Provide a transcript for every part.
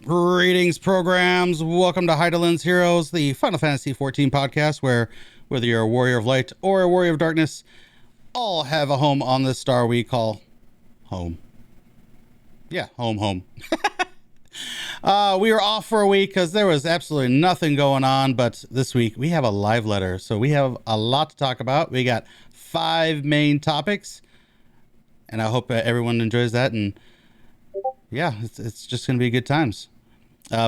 Greetings, programs. Welcome to Hydaelyn's Heroes, the Final Fantasy XIV podcast, where whether you're a warrior of light or a warrior of darkness, all have a home on this star we call home. Yeah, home. We were off for a week because there was absolutely nothing going on, but this week we have a live letter, so we have a lot to talk about. We got 5 main topics, and I hope everyone enjoys that, and yeah, it's just going to be good times.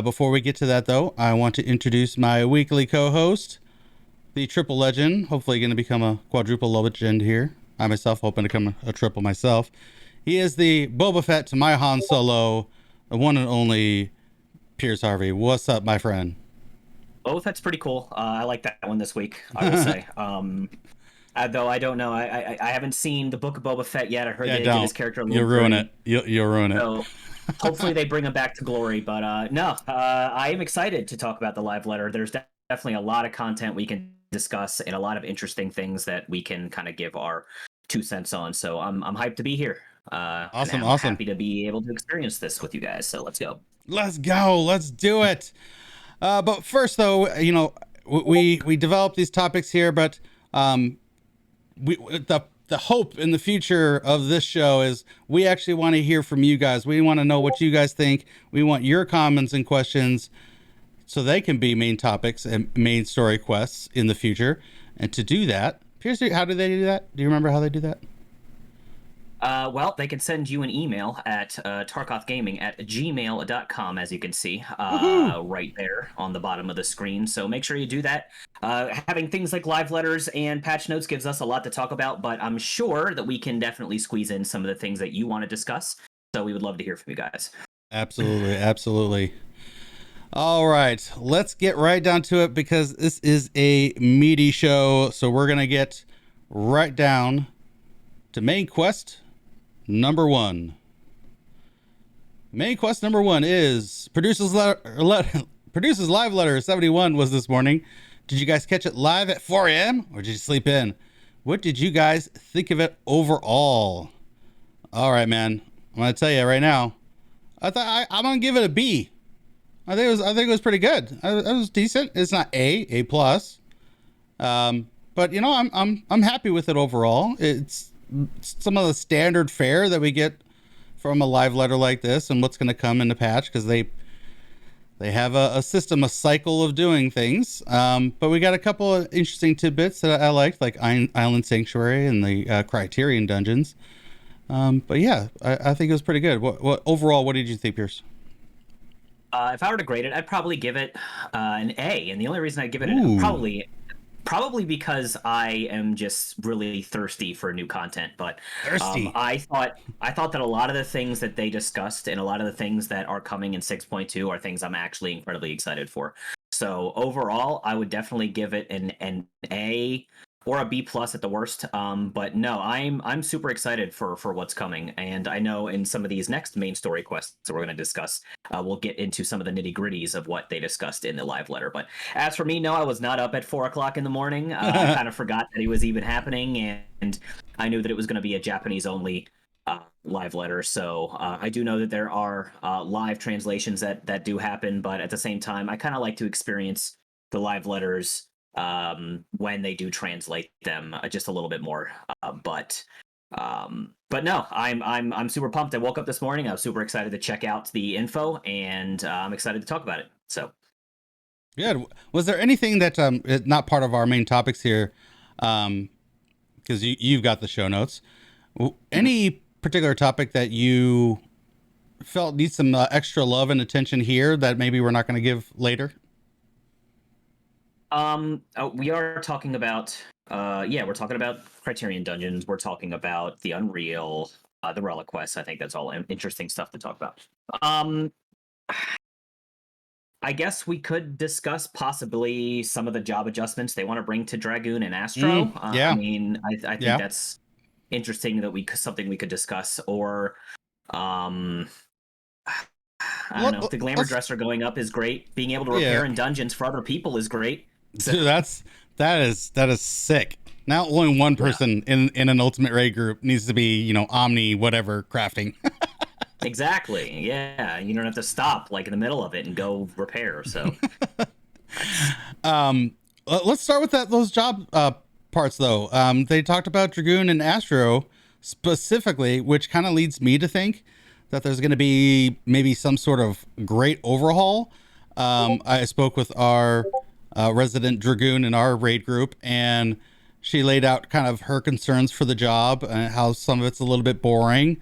Before we get to that, though, I want to introduce my weekly co-host, the triple legend, hopefully going to become a quadruple legend here. I myself hoping to become a triple myself. He is the Boba Fett to my Han Solo, the one and only Piers Harvey. What's up, my friend? Boba Fett's pretty cool. I like that one this week, I will say. Though I don't know. I haven't seen the book of Boba Fett yet. I heard they did his character a little You'll ruin it. You'll ruin it. So hopefully they bring him back to glory. But no, I am excited to talk about the live letter. There's definitely a lot of content we can discuss and a lot of interesting things that we can kind of give our 2 cents on. So I'm hyped to be here. Awesome. Happy to be able to experience this with you guys. So let's go. Let's do it. But first, though, you know, we developed these topics here, but the hope in the future of this show is we actually want to hear from you guys. We want to know what you guys think. We want your comments and questions so they can be main topics and main story quests in the future. And to do that, Piers, how do they do that? Do you remember how they do that? Well, they can send you an email at tarkothgaming@gmail.com, as you can see right there on the bottom of the screen. So make sure you do that. Having things like live letters and patch notes gives us a lot to talk about, but I'm sure that we can definitely squeeze in some of the things that you want to discuss. So we would love to hear from you guys. Absolutely. All right, let's get right down to it because this is a meaty show. So we're going to get right down to main quest number 1. Main quest number 1 is produces live letter 71 was this morning. Did you guys catch it live at 4 a.m. or did you sleep in? What did you guys think of it overall? All right, man. I'm gonna tell you right now. I'm gonna give it a B. I think it was pretty good. It was decent. It's not A plus. But you know, I'm happy with it overall. It's some of the standard fare that we get from a live letter like this and what's going to come in the patch, because they have a system, a cycle of doing things. But we got a couple of interesting tidbits that I liked, like Island Sanctuary and the Criterion dungeons. But yeah, I think it was pretty good. What overall, what did you think, Piers? If I were to grade it, I'd probably give it an A, and the only reason I'd give it probably because I am just really thirsty for new content. But I thought that a lot of the things that they discussed and a lot of the things that are coming in 6.2 are things I'm actually incredibly excited for. So overall, I would definitely give it an A or a B plus at the worst. But no, I'm super excited for what's coming, and I know in some of these next main story quests that we're going to discuss, we'll get into some of the nitty gritties of what they discussed in the live letter. But as for me, no, I was not up at 4 o'clock in the morning. I kind of forgot that it was even happening, and I knew that it was going to be a Japanese only live letter. So I do know that there are live translations that do happen, but at the same time, I kind of like to experience the live letters when they do translate them just a little bit more. But no, I'm super pumped. I woke up this morning. I was super excited to check out the info, and I'm excited to talk about it. So good. Was there anything that not part of our main topics here? Because you've got the show notes. Any particular topic that you felt needs some extra love and attention here that maybe we're not going to give later? We are talking about, we're talking about Criterion Dungeons. We're talking about the Unreal, the Relic quests. I think that's all interesting stuff to talk about. I guess we could discuss possibly some of the job adjustments they want to bring to Dragoon and Astro. Yeah. I mean, I think that's interesting that something we could discuss, or um, I don't know. The glamour Let's dresser going up is great. Being able to yeah. repair in dungeons for other people is great. So, Dude, that is sick. Now only one person in an ultimate raid group needs to be, omni whatever crafting. exactly. Yeah, you don't have to stop like in the middle of it and go repair. So Let's start with those job parts though. They talked about Dragoon and Astro specifically, which kind of leads me to think that there's going to be maybe some sort of great overhaul. I spoke with our resident Dragoon in our raid group, and she laid out kind of her concerns for the job and how some of it's a little bit boring.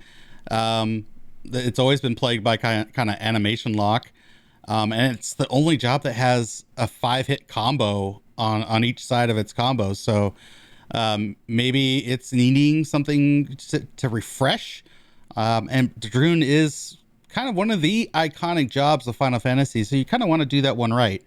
It's always been plagued by kind of animation lock. And it's the only job that has a 5-hit combo on each side of its combos. So maybe it's needing something to refresh. And Dragoon is kind of one of the iconic jobs of Final Fantasy. So you kind of want to do that one right.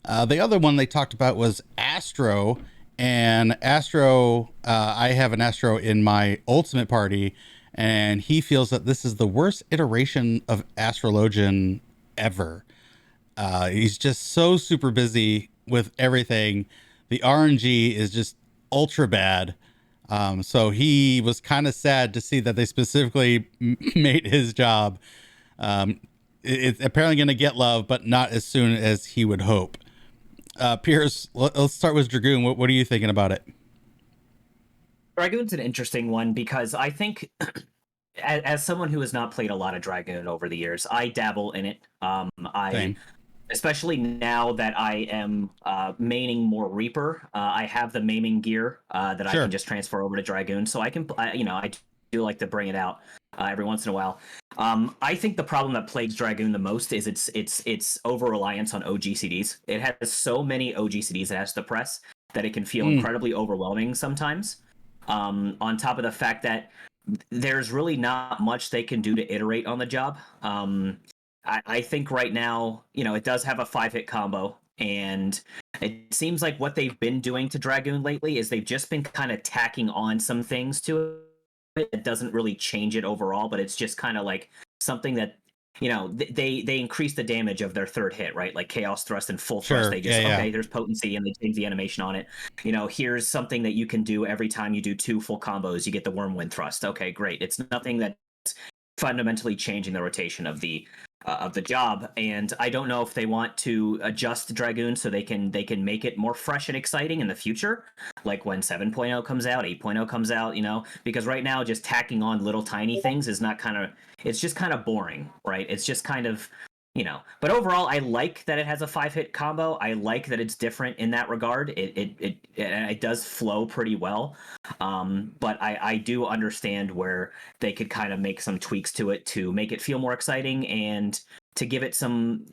The other one they talked about was Astro. And Astro, I have an Astro in my ultimate party, and he feels that this is the worst iteration of Astrologian ever. He's just so super busy with everything. The RNG is just ultra bad. So he was kind of sad to see that they specifically made his job. It's apparently going to get love, but not as soon as he would hope. Piers, let's start with Dragoon. What are you thinking about it? Dragoon's an interesting one because I think, as someone who has not played a lot of Dragoon over the years, I dabble in it. Same. Especially now that I am maining more Reaper, I have the maiming gear that I can just transfer over to Dragoon, so I can, I do like to bring it out every once in a while. I think the problem that plagues Dragoon the most is its over reliance on OGCDs. It has so many OGCDs it has to press that it can feel incredibly overwhelming sometimes. On top of the fact that there's really not much they can do to iterate on the job. I think right now, it does have a 5-hit combo, and it seems like what they've been doing to Dragoon lately is they've just been kind of tacking on some things to it. It doesn't really change it overall, but it's just kind of like something that, they increase the damage of their third hit, right? Like Chaos Thrust and Full Thrust, they just, okay, there's potency, and they change the animation on it. Here's something that you can do every time you do 2 full combos, you get the Wormwind Thrust. Okay, great. It's nothing that's fundamentally changing the rotation of the job, and I don't know if they want to adjust Dragoon so they can make it more fresh and exciting in the future, like when 7.0 comes out, 8.0 comes out, because right now just tacking on little tiny things is not it's just kind of boring, right? It's just kind of, but overall I like that it has a 5-hit combo. I like that it's different in that regard. It does flow pretty well, but I do understand where they could kind of make some tweaks to it to make it feel more exciting and to give it some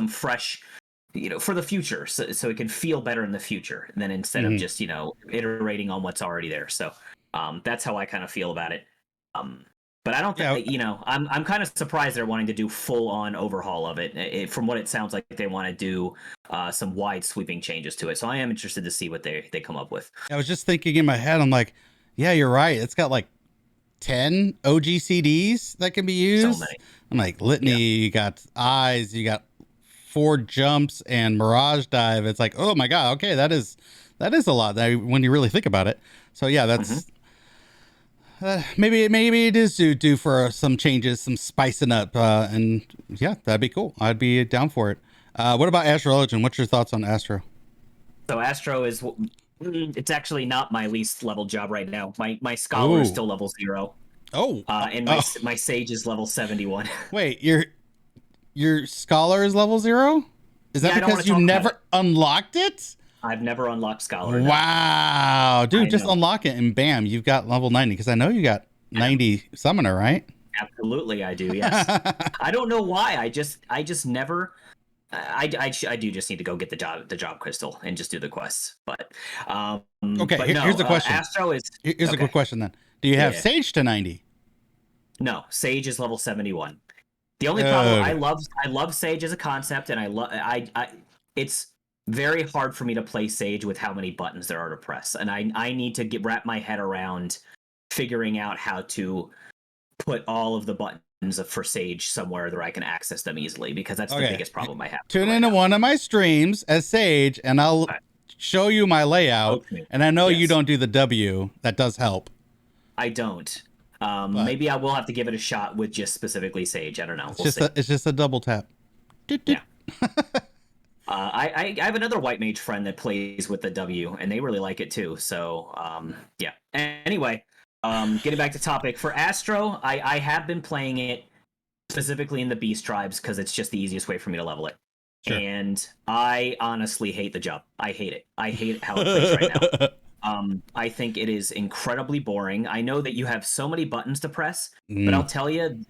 fresh, for the future, so it can feel better in the future than instead of just iterating on what's already there. So that's how I kind of feel about it. But I don't think, I'm kind of surprised they're wanting to do full-on overhaul of it. From what it sounds like, they want to do some wide sweeping changes to it. So I am interested to see what they come up with. I was just thinking in my head, I'm like, yeah, you're right. It's got like 10 OGCDs that can be used. So many. I'm like, Litany, you got Eyes, you got 4 jumps and Mirage Dive. It's like, oh my God, okay, that is a lot when you really think about it. So yeah, that's... maybe it is due for some changes, some spicing up, and yeah, that'd be cool. I'd be down for it. What about Astrologian? What's your thoughts on Astro? So Astro is, it's actually not my least level job right now. My Scholar is still level 0. Oh, and my Sage is level 71. Wait, your Scholar is level 0? Is that because you never unlocked it? I've never unlocked Scholar. No. Wow, dude, just unlock it and bam, you've got level 90. Because I know you got 90 Summoner, right? Absolutely, I do. Yes. I don't know why. I just never. I do just need to go get the job crystal and just do the quests. But okay, here's the question. Astro is. Here's a quick question then. Do you have Sage to 90? No, Sage is level 71. The only problem, I love Sage as a concept, and it's very hard for me to play Sage with how many buttons there are to press, and I need to wrap my head around figuring out how to put all of the buttons for Sage somewhere that I can access them easily, because that's the biggest problem I have. Tune into one of my streams as Sage, and I'll show you my layout. Okay. And I know you don't do the W. That does help. I don't. Maybe I will have to give it a shot with just specifically Sage. I don't know. It's just a double tap. Yeah. I have another white mage friend that plays with the W, and they really like it too. So yeah. Anyway, getting back to topic, for Astro, I have been playing it specifically in the Beast tribes because it's just the easiest way for me to level it. Sure. And I honestly hate the job. I hate it. I hate how it plays right now. I think it is incredibly boring. I know that you have so many buttons to press, but I'll tell you,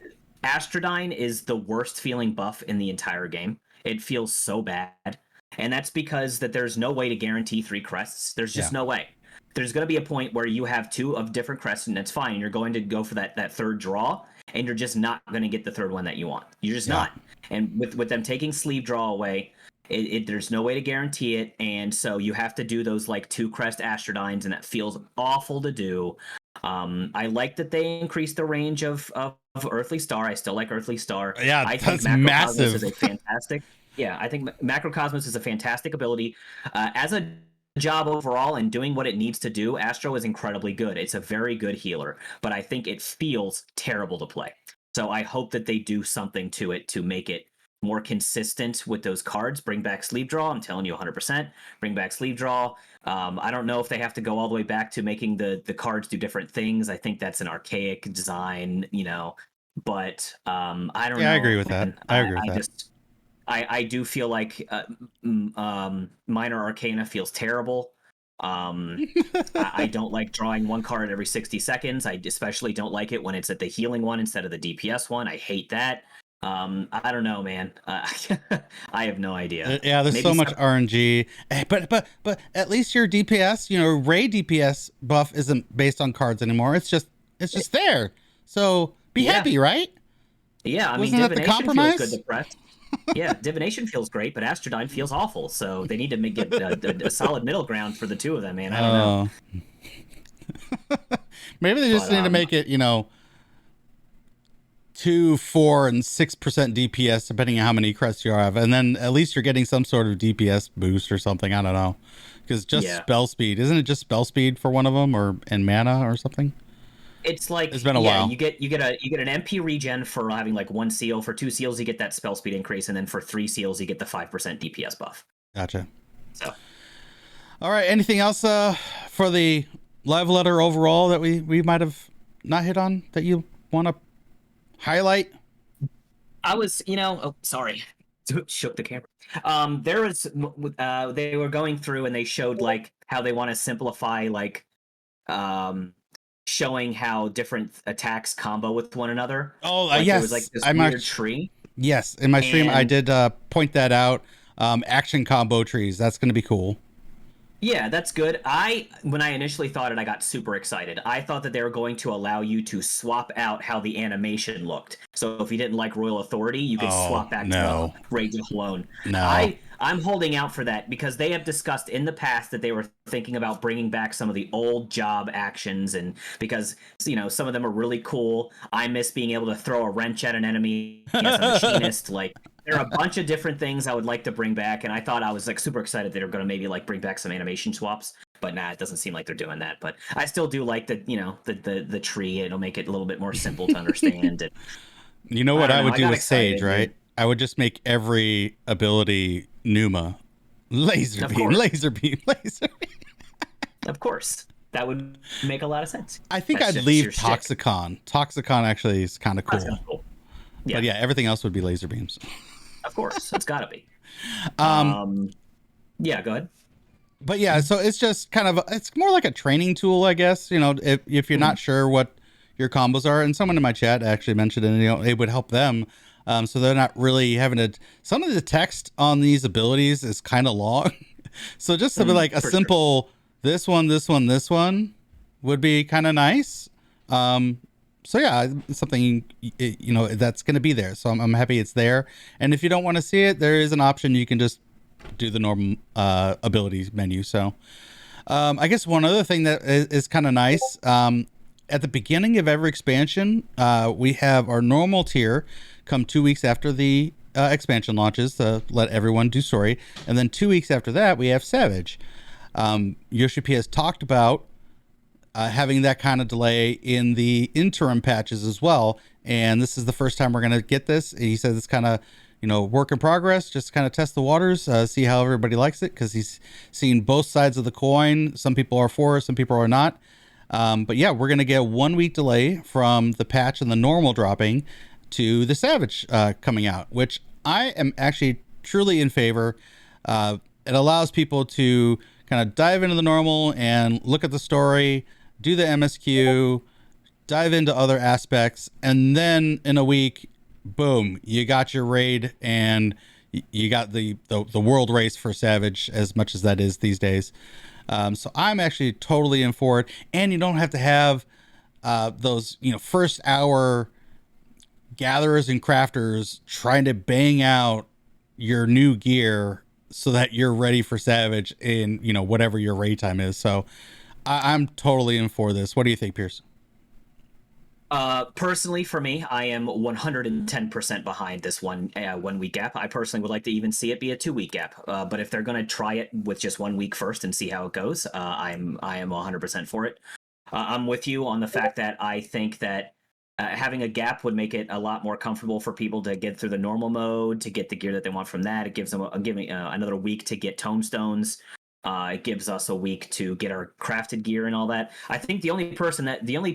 Astrodyne is the worst feeling buff in the entire game. It feels so bad. And that's because that there's no way to guarantee 3 crests. There's just no way. There's going to be a point where you have 2 of different crests, and that's fine. You're going to go for that third draw, and you're just not going to get the third one that you want. You're just not. And with them taking sleeve draw away, there's no way to guarantee it, and so you have to do those like 2 crest Astrodynes, and that feels awful to do. I like that they increased the range of Earthly Star. I still like Earthly Star. Yeah, I think massive. Is a fantastic. Yeah, I think Macrocosmos is a fantastic ability. As a job overall and doing what it needs to do, Astro is incredibly good. It's a very good healer, but I think it feels terrible to play. So I hope that they do something to it to make it more consistent with those cards. Bring back sleeve draw. I'm telling you 100%. Bring back sleeve draw. I don't know if they have to go all the way back to making the cards do different things. I think that's an archaic design, but I don't know. Yeah, I agree with that. I agree with that. I do feel like Minor Arcana feels terrible. I don't like drawing 1 card every 60 seconds. I especially don't like it when it's at the healing one instead of the DPS one. I hate that. I don't know, man. I have no idea. Yeah, there's so much RNG, but at least your DPS, Raid DPS buff isn't based on cards anymore. It's just there. So be happy, right? Yeah, I mean, wasn't that the compromise? Feels good to press. Yeah, Divination feels great, but Astrodyne feels awful. So they need to make it a solid middle ground for the 2 of them, man. I don't know. Maybe they just need to make it, 2, 4, and 6% DPS, depending on how many crests you have, and then at least you're getting some sort of DPS boost or something. I don't know, because just spell speed, isn't it? Just spell speed for one of them, and mana or something. It's like it's been a while. You get an MP regen for having like 1 seal. For 2 seals, you get that spell speed increase, and then for 3 seals, you get the 5% DPS buff. Gotcha. So, all right. Anything else for the live letter overall that we might have not hit on that you want to highlight? I was, sorry, shook the camera. There was they were going through and they showed like how they want to simplify like showing how different attacks combo with one another. Oh, like, yes. There was like this weird tree. Yes, in my stream I did point that out. Action combo trees. That's going to be cool. Yeah, that's good. When I initially thought it, I got super excited. I thought that they were going to allow you to swap out how the animation looked. So if you didn't like Royal Authority, you could swap back to Rage of Cologne. No. I'm holding out for that because they have discussed in the past that they were thinking about bringing back some of the old job actions, and because some of them are really cool. I miss being able to throw a wrench at an enemy as a machinist. Like, there are a bunch of different things I would like to bring back, and I thought I was like super excited they were going to maybe like bring back some animation swaps. But nah, it doesn't seem like they're doing that. But I still do like the tree. It'll make it a little bit more simple to understand. And, you know what I would do with Sage, right? I would just make every ability Numa. Laser beam, laser beam, laser beam. Of course. That would make a lot of sense. I think I'd leave Toxicon. Toxicon actually is kind of cool. Yeah. But yeah, everything else would be laser beams. Of course. It's got to be. Yeah, go ahead. But yeah, so it's just kind of, it's more like a training tool, I guess. If you're not sure what your combos are, and someone in my chat actually mentioned it, it would help them. So they're not really having to, some of the text on these abilities is kind of long. So just to be like a simple, this one would be kind of nice. So yeah, it's something, that's going to be there. So I'm happy it's there. And if you don't want to see it, there is an option. You can just do the normal abilities menu. So I guess one other thing that is kind of nice, at the beginning of every expansion, we have our normal tier come 2 weeks after the expansion launches to let everyone do story. And then 2 weeks after that, we have Savage. Yoshi P has talked about having that kind of delay in the interim patches as well. And this is the first time we're going to get this. He says it's kind of, work in progress, just kind of test the waters, see how everybody likes it, because he's seen both sides of the coin. Some people are for, some people are not. But yeah, we're going to get a 1 week delay from the patch and the normal dropping to the Savage coming out, which I am actually truly in favor. It allows people to kind of dive into the normal and look at the story, do the MSQ, dive into other aspects, and then in a week, boom, you got your raid and you got the world race for Savage, as much as that is these days. So I'm actually totally in for it, and you don't have to have those first hour gatherers and crafters trying to bang out your new gear so that you're ready for Savage in whatever your raid time is. So I'm totally in for this. What do you think, Piers? Personally, for me, I am 110% behind this 1 week gap. I personally would like to even see it be a 2 week gap. But if they're going to try it with just 1 week first and see how it goes, I am 100% for it. I'm with you on the fact that I think that having a gap would make it a lot more comfortable for people to get through the normal mode, to get the gear that they want from that. It gives them another week to get tomestones. It gives us a week to get our crafted gear and all that. I think the only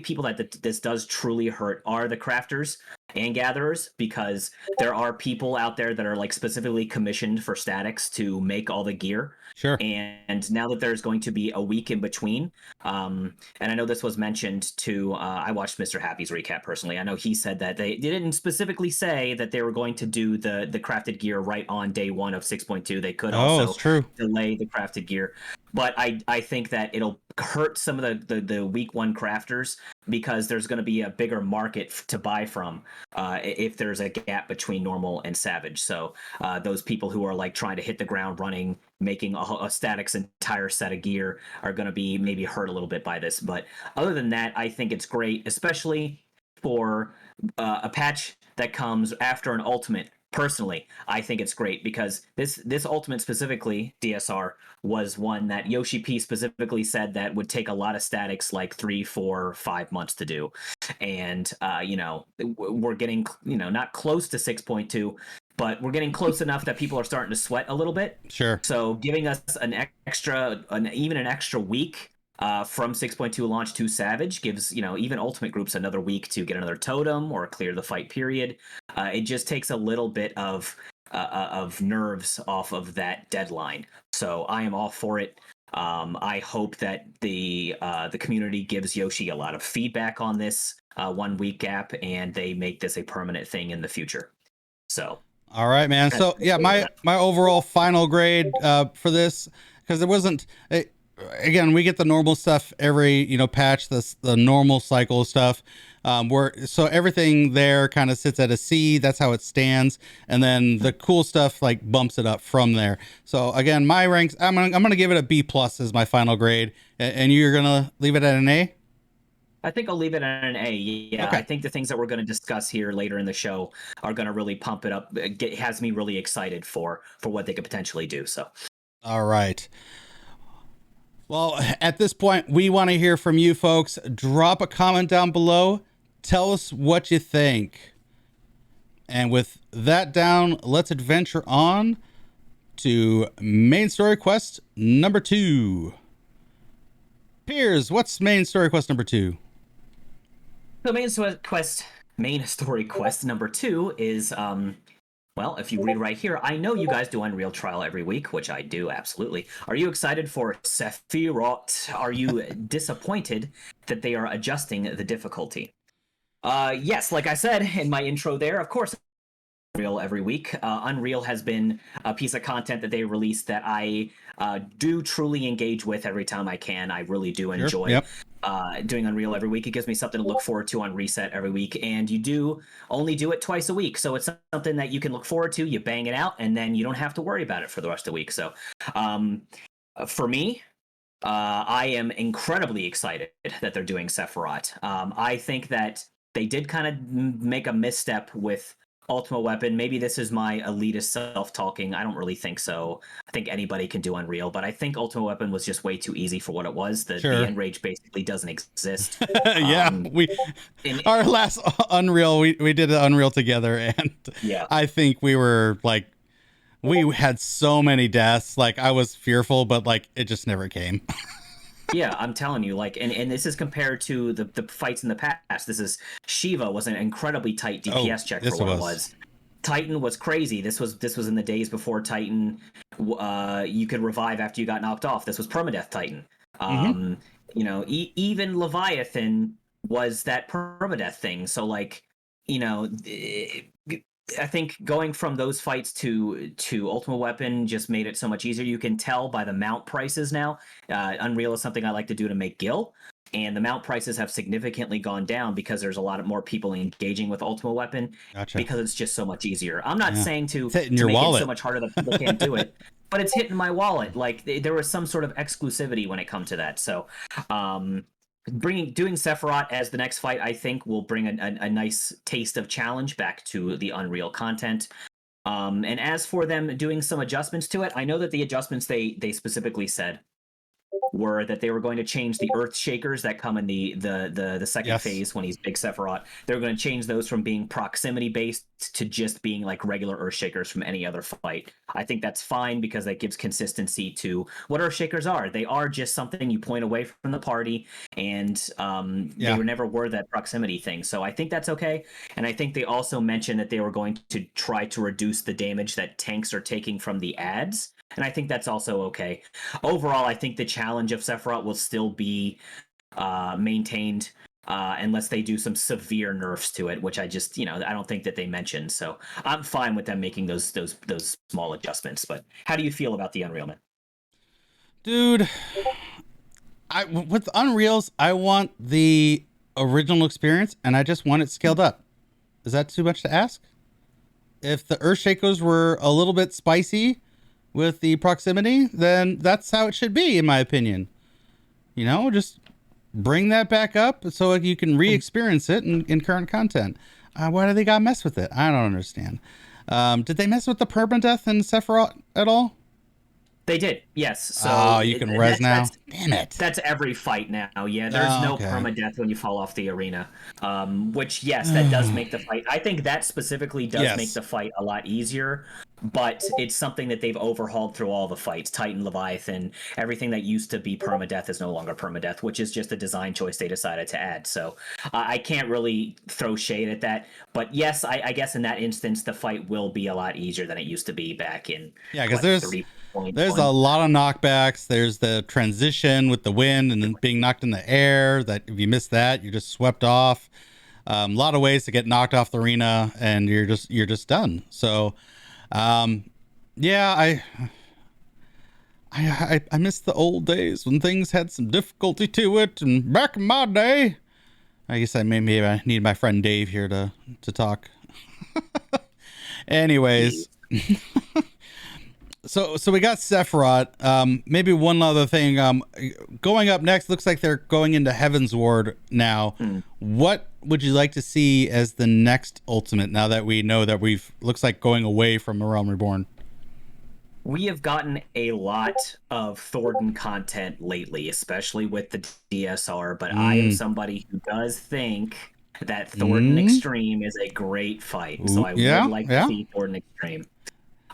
people that this does truly hurt are the crafters and gatherers, because there are people out there that are like specifically commissioned for statics to make all the gear. Sure. And now that there's going to be a week in between, and I know this was mentioned to, I watched Mr. Happy's recap personally. I know he said that they didn't specifically say that they were going to do the crafted gear right on day one of 6.2. They could also delay the crafted gear. But I think that it'll hurt some of the week one crafters, because there's going to be a bigger market to buy from if there's a gap between normal and Savage. So those people who are like trying to hit the ground running, making a statics entire set of gear, are going to be maybe hurt a little bit by this. But other than that, I think it's great, especially for a patch that comes after an ultimate. Personally, I think it's great because this ultimate specifically, DSR, was one that Yoshi P specifically said that would take a lot of statics, like 3, 4, 5 months to do. And we're getting not close to 6.2, but we're getting close enough that people are starting to sweat a little bit. Sure. So giving us even an extra week from 6.2 launch to Savage gives even ultimate groups another week to get another totem or clear the fight period. It just takes a little bit of nerves off of that deadline. So I am all for it. I hope that the community gives Yoshi a lot of feedback on this 1 week gap, and they make this a permanent thing in the future. So all right, man. So yeah, my overall final grade for this, because it wasn't. Again, we get the normal stuff every patch, the normal cycle stuff, so everything there kind of sits at a C. That's how it stands, and then the cool stuff like bumps it up from there. So again, my ranks, I'm gonna give it a B plus as my final grade, and you're gonna leave it at an A. I think I'll leave it at an A. Yeah, okay. I think the things that we're going to discuss here later in the show are going to really pump it up. It has me really excited for what they could potentially do. So, all right. Well, at this point, we want to hear from you folks. Drop a comment down below. Tell us what you think. And with that down, let's adventure on to main story quest number 2. Piers, what's main story quest number 2? So main story quest number 2 is well, if you read right here, I know you guys do Unreal Trial every week, which I do, absolutely. Are you excited for Sephiroth? Are you disappointed that they are adjusting the difficulty? Yes, like I said in my intro there, of course, Unreal every week. Unreal has been a piece of content that they release that I do truly engage with every time I can. I really do enjoy doing Unreal every week. It gives me something to look forward to on Reset every week, and you do only do it twice a week, so it's something that you can look forward to. You bang it out, and then you don't have to worry about it for the rest of the week. So for me, I am incredibly excited that they're doing Sephiroth. I think that they did kind of make a misstep with Ultimate Weapon. Maybe this is my elitist self talking. I don't really think so. I think anybody can do Unreal, but I think Ultimate Weapon was just way too easy for what it was. The Sure. enrage basically doesn't exist. Yeah, our last Unreal, we did Unreal together, and yeah, I think we were like, we had so many deaths. Like, I was fearful, but like it just never came. yeah, I'm telling you, like, and this is compared to the fights in the past. This is Shiva was an incredibly tight DPS check for what it was. Titan was crazy. This was in the days before Titan. You could revive after you got knocked off. This was permadeath Titan. You know, even Leviathan was that permadeath thing. So like, you know, I think going from those fights to Ultimate Weapon just made it so much easier. You can tell by the mount prices now. Unreal is something I like to do to make Gil, and the mount prices have significantly gone down because there's a lot more people engaging with Ultimate Weapon. Gotcha. Because it's just so much easier. I'm not saying to make it so much harder that people can't do it, but it's hitting my wallet. Like there was some sort of exclusivity when it comes to that. So doing Sephiroth as the next fight, I think, will bring a nice taste of challenge back to the Unreal content. And as for them doing some adjustments to it, I know that the adjustments they specifically said were that they were going to change the earth shakers that come in the second phase when he's Big Sephiroth. They're going to change those from being proximity based to just being like regular earth shakers from any other fight. I think that's fine because that gives consistency to what earth shakers are. They are just something you point away from the party, and they never were that proximity thing. So I think that's okay. And I think they also mentioned that they were going to try to reduce the damage that tanks are taking from the ads. And I think that's also okay. Overall, I think the challenge of Sephiroth will still be maintained unless they do some severe nerfs to it, which I just, I don't think that they mentioned. So I'm fine with them making those small adjustments. But how do you feel about the Unreal, man? Dude, with Unreals, I want the original experience, and I just want it scaled up. Is that too much to ask? If the Earthshakers were a little bit spicy with the proximity, then that's how it should be, in my opinion. Just bring that back up so you can re-experience it in current content. Why do they got mess with it? I don't understand. Did they mess with the permadeath in Sephiroth at all? They did, yes. So you can res now. Damn it! That's every fight now. Yeah, there's no permadeath when you fall off the arena. Which, yes, that does make the fight. I think that specifically does make the fight a lot easier. But it's something that they've overhauled through all the fights. Titan, Leviathan, everything that used to be permadeath is no longer permadeath, which is just a design choice they decided to add. So I can't really throw shade at that. But yes, I guess in that instance, the fight will be a lot easier than it used to be back in. Yeah, because there's a lot of knockbacks. There's the transition with the wind and then being knocked in the air. That if you miss that, you're just swept off. A lot of ways to get knocked off the arena, and you're just done. So. I miss the old days when things had some difficulty to it, and back in my day, I guess I need my friend Dave here to talk. Anyways, so we got Sephiroth. Maybe one other thing. Going up next, looks like they're going into Heaven's Ward now. What would you like to see as the next ultimate, now that we know that looks like going away from the Realm Reborn? We have gotten a lot of Thornton content lately, especially with the DSR, but I am somebody who does think that Thornton Extreme is a great fight. So I would like to see Thornton Extreme.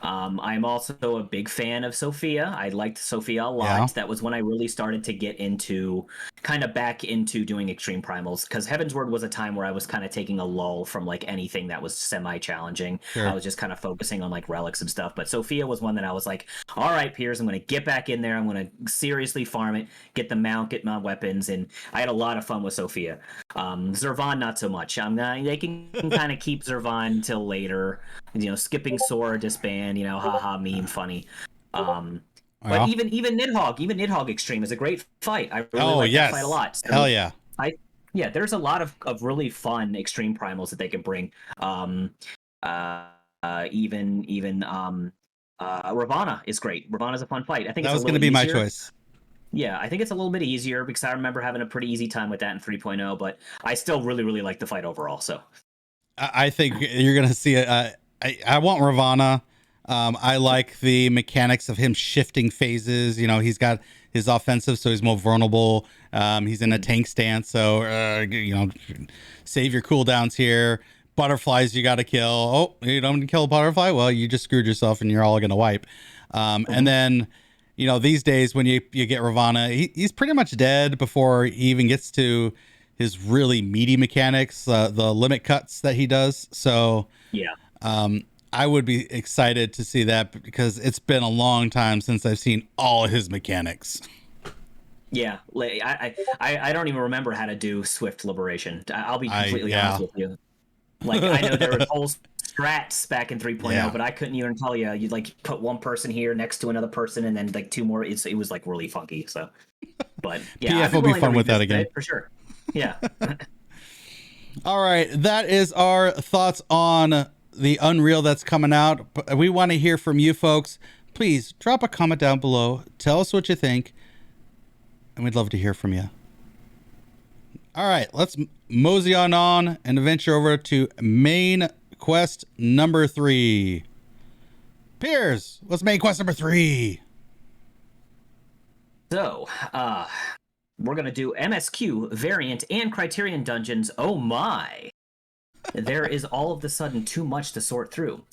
I'm also a big fan of Sophia. I liked Sophia a lot. Yeah. That was when I really started to get back into doing extreme primals, because Heaven's Word was a time where I was kind of taking a lull from like anything that was semi-challenging. Sure. I was just kind of focusing on like relics and stuff. But Sophia was one that I was like, all right, Piers, I'm going to get back in there. I'm going to seriously farm it, get the mount, get my weapons. And I had a lot of fun with Sophia. Zervan, not so much. They can kind of keep Zervan until later. Skipping Sora, disband, haha, meme, funny. But even Nidhogg Extreme is a great fight. I really like that fight a lot. So hell yeah. There's a lot of really fun extreme primals that they can bring. Ravana is great. Ravana's a fun fight. I think that was going to be my choice. Yeah, I think it's a little bit easier because I remember having a pretty easy time with that in 3.0, but I still really, really like the fight overall. So I think you're gonna see it. I want Ravana. I like the mechanics of him shifting phases. You know, he's got his offensive, so he's more vulnerable. He's in a tank stance, so you know, save your cooldowns here. Butterflies you got to kill. Oh, you don't kill a butterfly? Well, you just screwed yourself, and you're all gonna wipe. And then, you know, these days when you get Ravana, he's pretty much dead before he even gets to his really meaty mechanics, the limit cuts that he does. So yeah. I would be excited to see that because it's been a long time since I've seen all his mechanics. Yeah, I don't even remember how to do Swift Liberation. I'll be completely honest with you. Like, I know there was whole strats back in 3.0, Yeah. but I couldn't even tell you. You'd like put one person here next to another person, and then like two more. It was like really funky. So, but yeah, PF will be fun with that again for sure. Yeah. All right, that is our thoughts on the Unreal that's coming out. We want to hear from you folks. Please drop a comment down below. Tell us what you think, and we'd love to hear from you. All right, let's mosey on and venture over to main quest number 3. Piers, what's main quest number 3? So, we're gonna do MSQ variant and Criterion dungeons. Oh my! There is all of a sudden too much to sort through.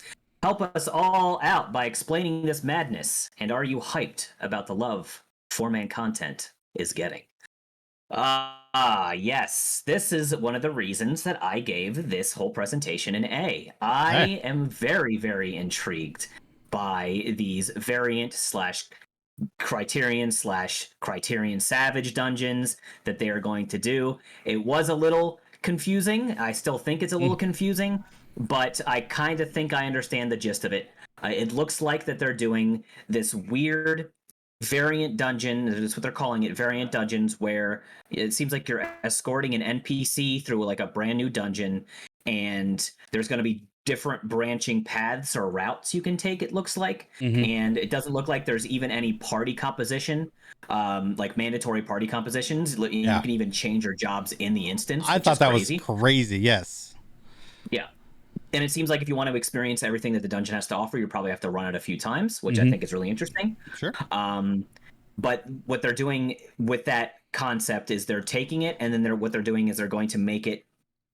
Help us all out by explaining this madness. And are you hyped about the love 4-man content is getting? Yes. This is one of the reasons that I gave this whole presentation an A. I am very, very intrigued by these variant slash Criterion Savage dungeons that they are going to do. It was a little confusing. I still think it's a little confusing, but I kind of think I understand the gist of it. It looks like that they're doing this weird variant dungeon. That's what they're calling it, variant dungeons, where it seems like you're escorting an NPC through like a brand new dungeon, and there's going to be different branching paths or routes you can take, it looks like. And it doesn't look like there's even any party composition, like mandatory party compositions. You can even change your jobs in the instance. I thought that was crazy. Yes. Yeah. And it seems like if you want to experience everything that the dungeon has to offer, you probably have to run it a few times, which I think is really interesting. Sure. But what they're doing with that concept is they're taking it, and then what they're doing is they're going to make it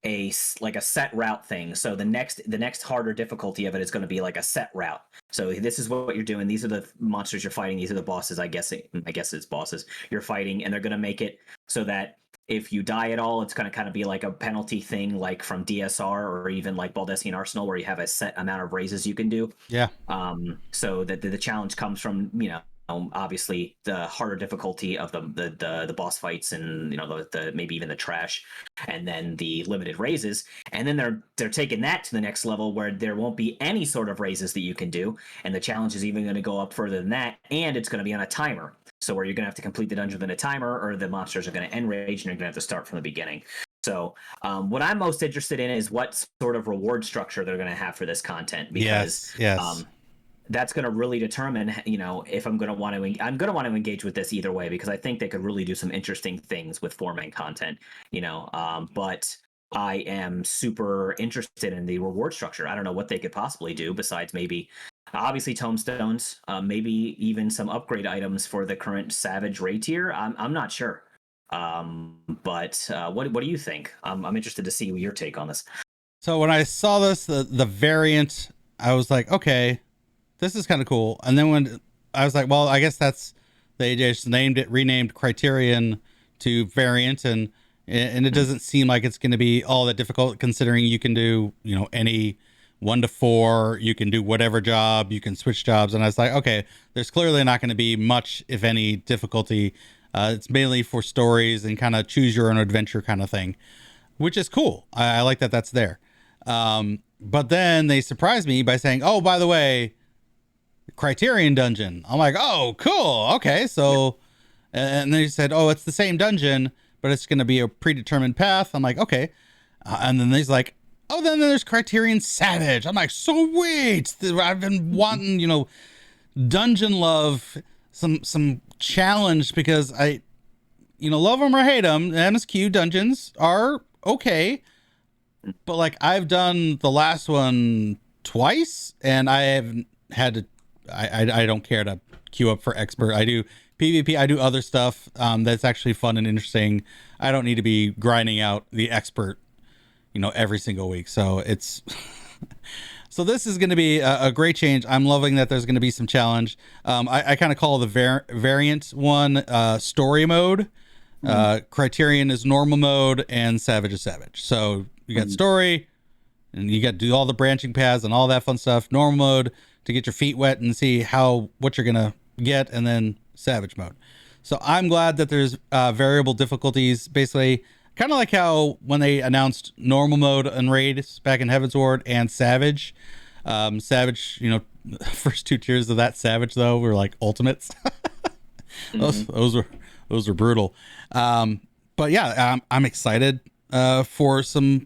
a set route thing. So the next harder difficulty of it is going to be like a set route. So this is what you're doing. These are the monsters you're fighting. These are the bosses. I guess it's bosses you're fighting, and they're going to make it so that if you die at all, it's going to kind of be like a penalty thing, like from DSR or even like Baldessian Arsenal, where you have a set amount of raises you can do. Yeah. So that the challenge comes from, obviously the harder difficulty of the boss fights, and the maybe even the trash, and then the limited raises, and then they're taking that to the next level where there won't be any sort of raises that you can do, and the challenge is even going to go up further than that, and it's going to be on a timer. So where you're going to have to complete the dungeon within a timer, or the monsters are going to end rage and you're going to have to start from the beginning. So what I'm most interested in is what sort of reward structure they're going to have for this content, because yes. That's going to really determine, if I'm going to want to engage with this either way, because I think they could really do some interesting things with 4-man content, but I am super interested in the reward structure. I don't know what they could possibly do besides maybe obviously tomestones, maybe even some upgrade items for the current Savage Ray tier. I'm not sure. But what do you think? I'm interested to see your take on this. So when I saw this, the variant, I was like, okay, this is kind of cool. And then when I was like, well, I guess they just renamed Criterion to variant, and it doesn't seem like it's going to be all that difficult, considering you can do, any 1 to 4, you can do whatever job, you can switch jobs. And I was like, okay, there's clearly not going to be much, if any, difficulty. It's mainly for stories and kind of choose your own adventure kind of thing, which is cool. I like that that's there. But then they surprised me by saying, oh, by the way, Criterion dungeon. I'm like, oh, cool. Okay. So, and they said, oh, it's the same dungeon, but it's going to be a predetermined path. I'm like, okay. And then he's like, oh, then there's Criterion Savage. I'm like, sweet. I've been wanting, dungeon love, some challenged because love them or hate them, the MSQ dungeons are okay, but like I've done the last one twice, and I haven't had to. I don't care to queue up for expert. I do PvP. I do other stuff that's actually fun and interesting. I don't need to be grinding out the expert, every single week. So it's so this is going to be a great change. I'm loving that there's going to be some challenge. I kind of call the variant one story mode. Criterion is normal mode, and Savage is Savage. So you got story, and you got to do all the branching paths and all that fun stuff. Normal mode to get your feet wet and see what you're gonna get, and then Savage mode. So I'm glad that there's variable difficulties, basically kind of like how when they announced normal mode and raid back in Heaven's Ward and Savage. Savage, first 2 tiers of that Savage though were like ultimates. Those were brutal. But yeah, I'm excited for some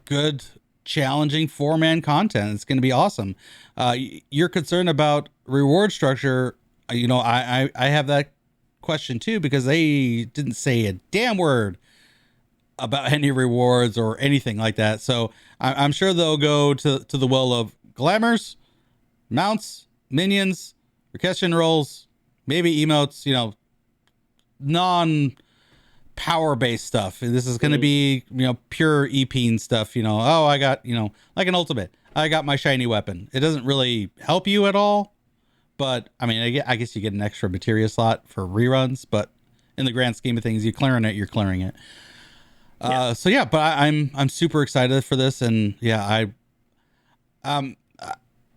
good, challenging 4-man content. It's going to be awesome. You're concerned about reward structure. I have that question too, because they didn't say a damn word about any rewards or anything like that. So I'm sure they'll go to the well of glamours, mounts, minions, requestion rolls, maybe emotes, non power based stuff. This is going to be, pure EP stuff. Oh, I got, like an ultimate. I got my shiny weapon. It doesn't really help you at all. But I mean, I guess you get an extra materia slot for reruns, but in the grand scheme of things, you're clearing it. So yeah, but I'm super excited for this. And yeah, I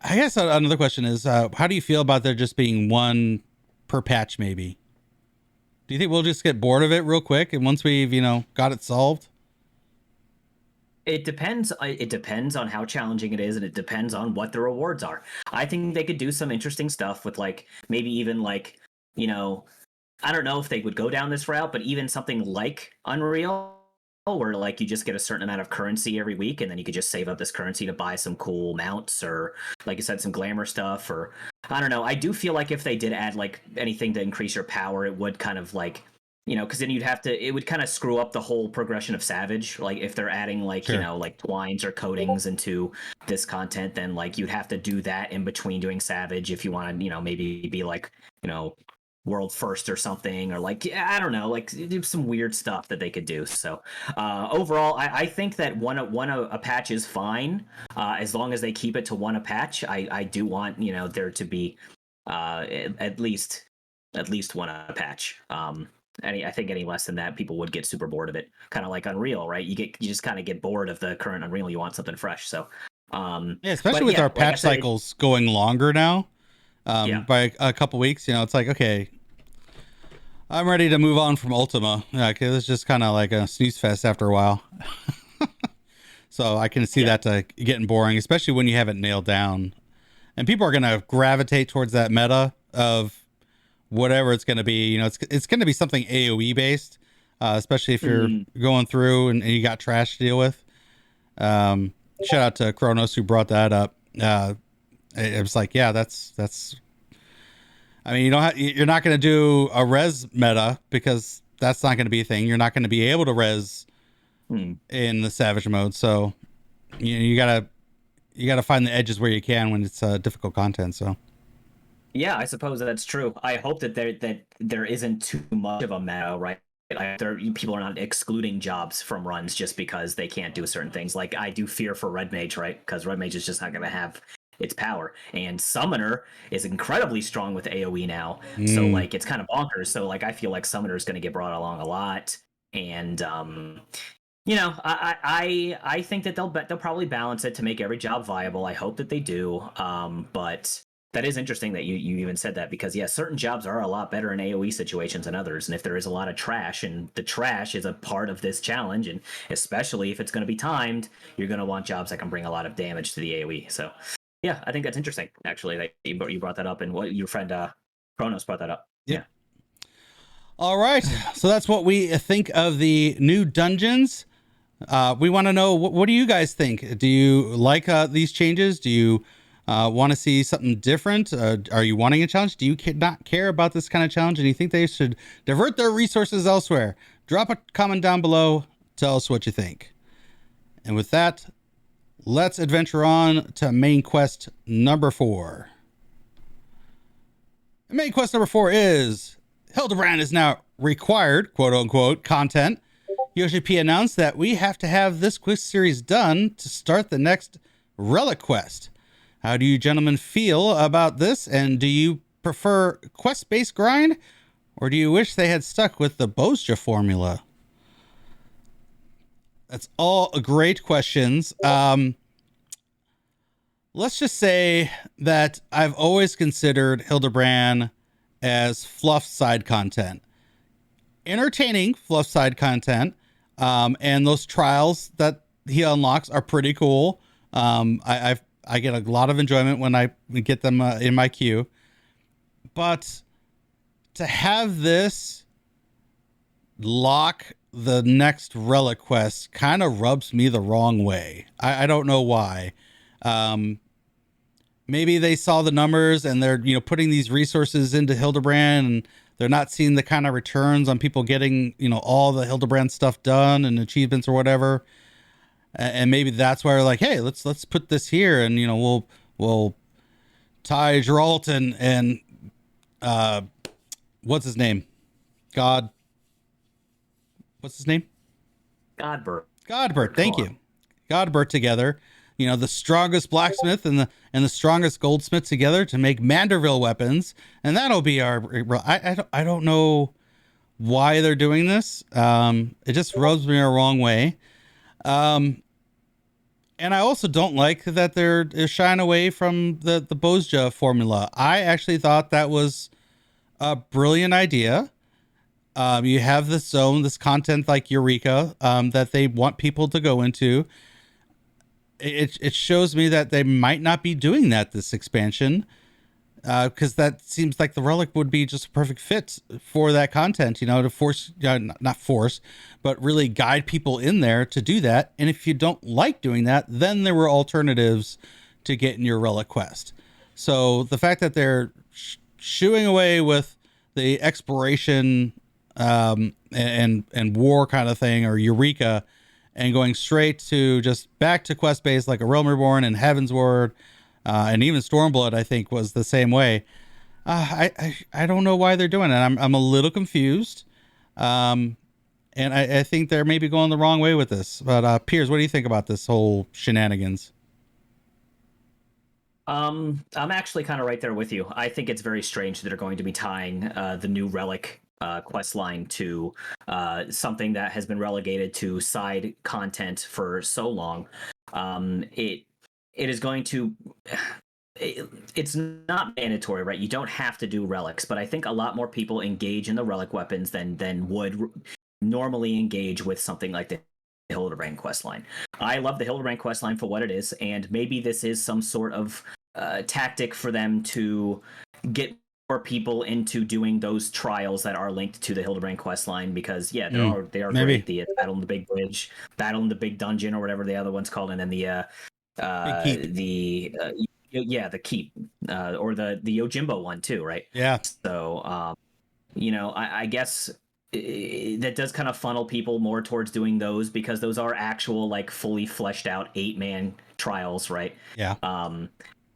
guess another question is, how do you feel about there just being one per patch maybe? Do you think we'll just get bored of it real quick, and once we've, got it solved? It depends. It depends on how challenging it is, and it depends on what the rewards are. I think they could do some interesting stuff with, like, maybe even like, I don't know if they would go down this route, but even something like Unreal, where like you just get a certain amount of currency every week, and then you could just save up this currency to buy some cool mounts, or like you said, some glamour stuff, or I don't know. I do feel like if they did add like anything to increase your power, it would kind of like, because then it would kind of screw up the whole progression of Savage. Like if they're adding like, Sure. like twines or coatings into this content, then like you'd have to do that in between doing Savage if you want to, maybe be like, world first or something, or like, I don't know, like do some weird stuff that they could do. So overall, I think that one a patch is fine, as long as they keep it to one a patch. I do want, there to be at least one a patch. I think any less than that, people would get super bored of it. Kind of like Unreal, right? You just kind of get bored of the current Unreal. You want something fresh. So yeah, especially with our patch cycles going longer now. By a couple weeks, it's like, okay, I'm ready to move on from Ultima. Yeah, because it's just kind of like a snooze fest after a while. So I can see that getting boring, especially when you have it nailed down. And people are going to gravitate towards that meta of whatever it's going to be. It's going to be something AoE based, especially if you're going through and you got trash to deal with. Shout out to Kronos who brought that up. It was like, yeah, that's. I mean, you're not going to do a res meta because that's not going to be a thing. You're not going to be able to res in the Savage mode, so you gotta find the edges where you can when it's difficult content. So. Yeah, I suppose that's true. I hope that there isn't too much of a meta, right? People are not excluding jobs from runs just because they can't do certain things. Like I do fear for Red Mage, right? Because Red Mage is just not going to have its power, and Summoner is incredibly strong with AoE now. So like it's kind of bonkers. So like I feel like Summoner is going to get brought along a lot, and I think that they'll probably balance it to make every job viable. I hope that they do. But that is interesting that you even said that, because certain jobs are a lot better in AoE situations than others, and if there is a lot of trash, and the trash is a part of this challenge, and especially if it's going to be timed, you're going to want jobs that can bring a lot of damage to the AoE. So yeah, I think that's interesting actually that you brought that up, and what your friend Kronos brought that up. Yeah. All right, so that's what we think of the new dungeons. We want to know, what do you guys think? Do you like these changes? Do you Want to see something different? Are you wanting a challenge? Do you not care about this kind of challenge and you think they should divert their resources elsewhere? Drop a comment down below. Tell us what you think. And with that, let's adventure on to main quest number 4. Main quest number 4 is Hildebrand is now required, quote unquote, content. Yoshi P announced that we have to have this quest series done to start the next Relic quest. How do you gentlemen feel about this? And do you prefer quest-based grind? Or do you wish they had stuck with the Bozja formula? That's all great questions. Let's just say that I've always considered Hildebrand as fluff side content. Entertaining fluff side content. And those trials that he unlocks are pretty cool. I get a lot of enjoyment when I get them in my queue. But to have this lock the next Relic quest kind of rubs me the wrong way. I don't know why. Maybe they saw the numbers and they're, putting these resources into Hildebrand and they're not seeing the kind of returns on people getting, all the Hildebrand stuff done and achievements or whatever. And maybe that's why we're like, hey, let's put this here and, we'll tie Geralt and what's his name? What's his name? Godbert. Thank you. Godbert together. The strongest blacksmith and the strongest goldsmith together to make Manderville weapons, and that'll be our. I don't know why they're doing this. It just rubs me the wrong way. And I also don't like that they're shying away from the Bozja formula. I actually thought that was a brilliant idea. You have this zone, this content like Eureka, that they want people to go into. It shows me that they might not be doing that this expansion, because that seems like the Relic would be just a perfect fit for that content, to force, not force, but really guide people in there to do that. And if you don't like doing that, then there were alternatives to get in your Relic quest. So the fact that they're shooing away with the exploration and war kind of thing, or Eureka, and going straight to just back to quest base like a Realm Reborn and Heaven's Word, and even Stormblood, I think was the same way. I don't know why they're doing it. I'm a little confused, and I think they're maybe going the wrong way with this. But Piers, what do you think about this whole shenanigans? I'm actually kind of right there with you. I think it's very strange that they're going to be tying the new Relic quest line to something that has been relegated to side content for so long. It is going to. It's not mandatory, right? You don't have to do relics, but I think a lot more people engage in the relic weapons than would normally engage with something like the Hildebrand questline. I love the Hildebrand questline for what it is, and maybe this is some sort of tactic for them to get more people into doing those trials that are linked to the Hildebrand questline, because they are maybe great. The Battle in the Big Bridge, Battle in the Big Dungeon, or whatever the other one's called, and then the keep, or the Yojimbo one too, right? Yeah. So I guess that does kind of funnel people more towards doing those, because those are actual, like, fully fleshed out 8-man trials, right? Yeah.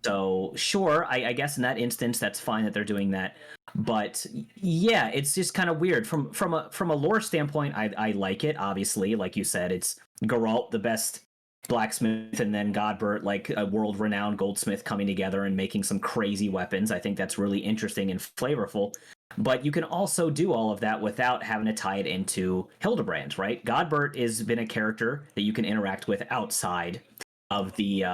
So sure, I guess in that instance that's fine that they're doing that, but yeah, it's just kind of weird from a lore standpoint. I like it, obviously. Like you said, it's Geralt, the best blacksmith, and then Godbert, like a world-renowned goldsmith, coming together and making some crazy weapons. I think that's really interesting and flavorful. But you can also do all of that without having to tie it into Hildebrand, right? Godbert has been a character that you can interact with outside of the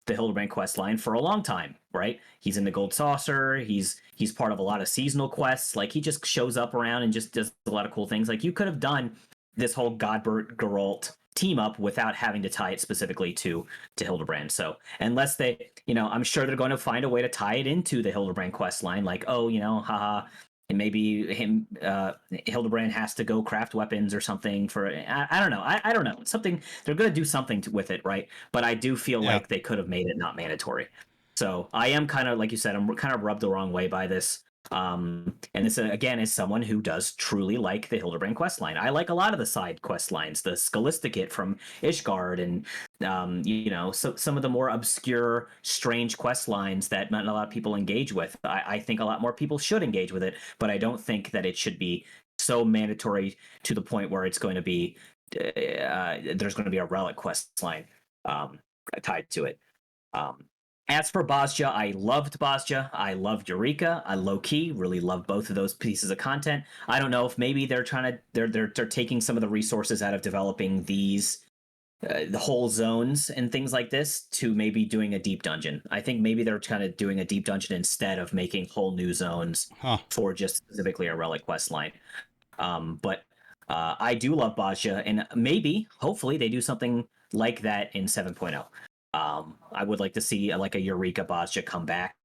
Hildebrand quest line for a long time, right? He's in the Gold Saucer. He's part of a lot of seasonal quests. Like, he just shows up around and just does a lot of cool things. Like, you could have done this whole Godbert Geralt team up without having to tie it specifically to Hildebrand. So unless they, I'm sure they're going to find a way to tie it into the Hildebrand quest line, like, haha, and maybe Hildebrand has to go craft weapons or something for, I don't know. I don't know. Something, they're going to do something with it, right? But I do feel like they could have made it not mandatory. So I am kind of, like you said, I'm kind of rubbed the wrong way by this. And this again is someone who does truly like the Hildebrand quest line. I like a lot of the side quest lines, the Scholisticate from Ishgard, and so some of the more obscure, strange quest lines that not a lot of people engage with. I think a lot more people should engage with it, but I don't think that it should be so mandatory to the point where it's going to be there's going to be a relic quest line tied to it. As for Bosja, I loved Bosja. I loved Eureka. I low key really love both of those pieces of content. I don't know if maybe they're trying to they're taking some of the resources out of developing these the whole zones and things like this to maybe doing a deep dungeon. I think maybe they're kind of doing a deep dungeon instead of making whole new zones for just specifically a relic quest line. But I do love Bosja, and maybe, hopefully, they do something like that in 7.0. I would like to see like a Eureka Bosja come back.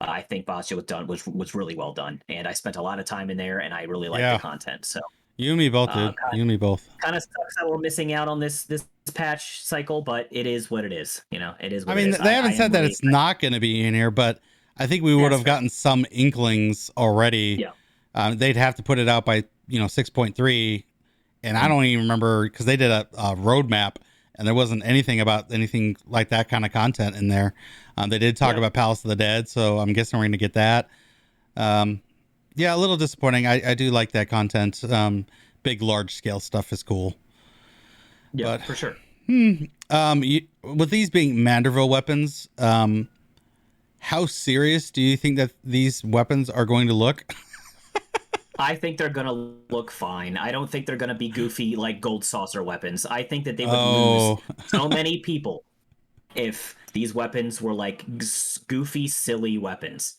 I think Bosja was really well done, and I spent a lot of time in there, and I really liked the content. So you and me both, dude. You and me both. Kind of sucks that we're missing out on this patch cycle, but it is what it is. It is. What I mean, they haven't said that it's not going to be in here, but I think we would have gotten some inklings already. Yeah. They'd have to put it out by 6.3, and I don't even remember because they did a roadmap. And there wasn't anything about anything like that kind of content in there. They did talk about Palace of the Dead, so I'm guessing we're going to get that. Yeah, a little disappointing. I do like that content. Big, large scale stuff is cool. Yeah, but, for sure. With these being Manderville weapons, how serious do you think that these weapons are going to look? I think they're going to look fine. I don't think they're going to be goofy like gold saucer weapons. I think that they would lose so many people if these weapons were like goofy, silly weapons.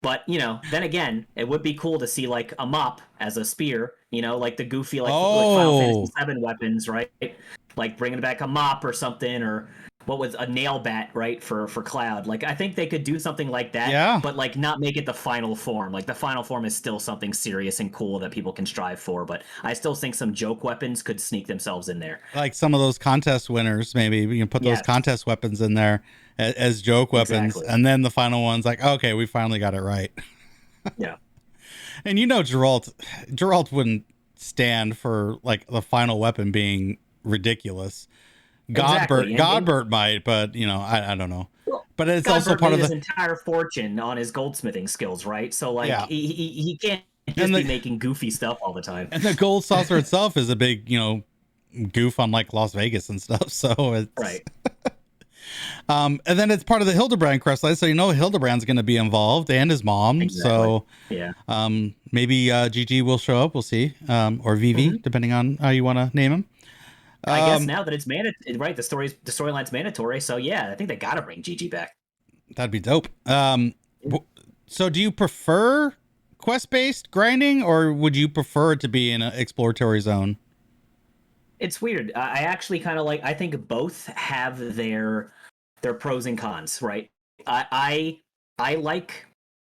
But, then again, it would be cool to see like a mop as a spear, like the goofy like Final Fantasy VII weapons, right? Like bringing back a mop or something, or what was a nail bat, right, for Cloud. Like, I think they could do something like that, but like not make it the final form. Like the final form is still something serious and cool that people can strive for, but I still think some joke weapons could sneak themselves in there. Like some of those contest winners, maybe we can put those contest weapons in there as joke weapons, and then the final one's like, okay, we finally got it right. Yeah. And Geralt wouldn't stand for like the final weapon being ridiculous. Godbert might, but I don't know. Well, but it's Godbert also part of his entire fortune on his goldsmithing skills, right? So like he can't just be making goofy stuff all the time. And the gold saucer itself is a big goof on like Las Vegas and stuff. So it's right. And then it's part of the Hildebrand quest line, so Hildebrand's going to be involved and his mom. Exactly. So maybe GG will show up. We'll see, or VV, depending on how you want to name him. I guess now that it's mandatory, right? The storyline's mandatory, so yeah, I think they got to bring GG back. That'd be dope. So do you prefer quest-based grinding, or would you prefer it to be in an exploratory zone? It's weird. I actually kind of like. I think both have their pros and cons, right? I like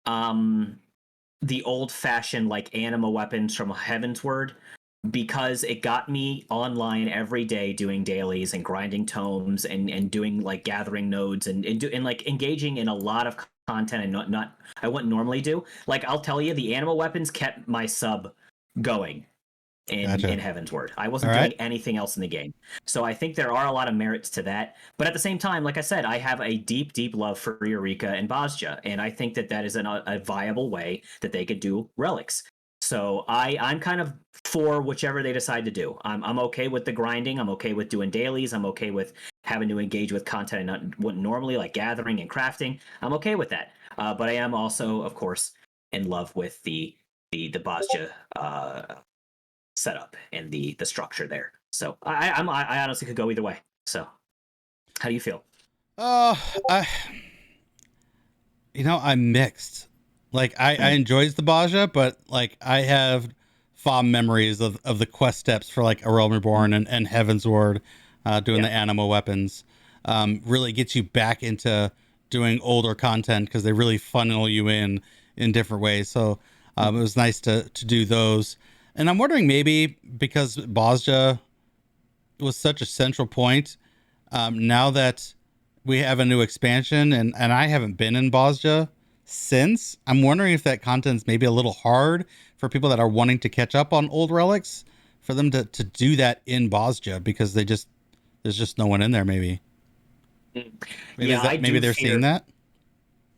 the old-fashioned like anima weapons from Heavensward, because it got me online every day doing dailies and grinding tomes and doing like gathering nodes and like engaging in a lot of content and not I wouldn't normally do. Like, I'll tell you, the animal weapons kept my sub going in Heavensward. I wasn't doing anything else in the game. So I think there are a lot of merits to that. But at the same time, like I said, I have a deep, deep love for Eureka and Bosja. And I think that is a viable way that they could do relics. So I'm kind of for whichever they decide to do. I'm okay with the grinding. I'm okay with doing dailies. I'm okay with having to engage with content and not normally, like gathering and crafting. I'm okay with that. But I am also, of course, in love with the Bosja setup and the structure there. So I honestly could go either way. So how do you feel? I'm mixed. Like I enjoyed the Bosja, but like I have fond memories of the quest steps for like A Realm Reborn and Heavensward, doing the anima weapons. Really gets you back into doing older content because they really funnel you in different ways. So it was nice to do those. And I'm wondering, maybe because Bosja was such a central point, now that we have a new expansion, and I haven't been in Bosja since. I'm wondering if that content's maybe a little hard for people that are wanting to catch up on old relics, for them to do that in Bosja, because there's just no one in there. Maybe Yeah, I maybe do they're seeing fear. that.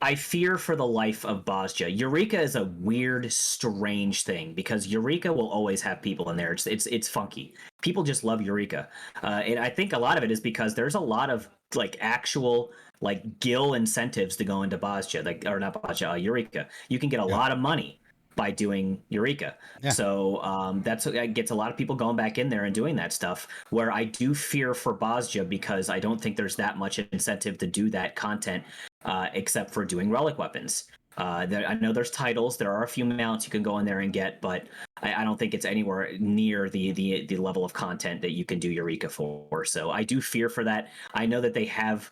I fear for the life of Bosja. Eureka is a weird, strange thing, because Eureka will always have people in there. It's funky. People just love Eureka, and I think a lot of it is because there's a lot of like actual like gill incentives to go into Bosja, like, or not Bosja, Eureka. You can get a Yeah, lot of money by doing Eureka. yeah, So that gets a lot of people going back in there and doing that stuff. Where I do fear for Bosja, because I don't think there's that much incentive to do that content, except for doing relic weapons. I know there's titles. There are a few mounts you can go in there and get, but I don't think it's anywhere near the level of content that you can do Eureka for. So I do fear for that. I know that they have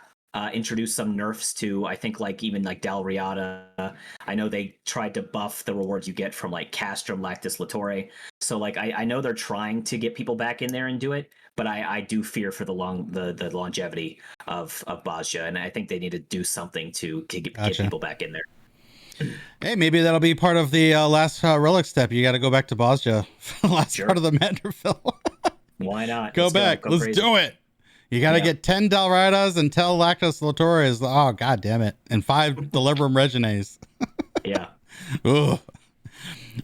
introduced some nerfs to, I think, like even like Dalriada. I know they tried to buff the rewards you get from like Castrum, Lactus Latore. So like I know they're trying to get people back in there and do it, but I do fear for the longevity of Bosja, and I think they need to do something to get gotcha. people back in there. Hey, maybe that'll be part of the last relic step. You got to go back to Bosja for the last part Sure, of the Manderville. why not? Go Let's back. go Let's crazy. do it. You got to Yeah, get 10 Dalridas and 10 Lactos Latores. Oh, god damn it. And 5 Delibrum Regines. yeah, Ugh.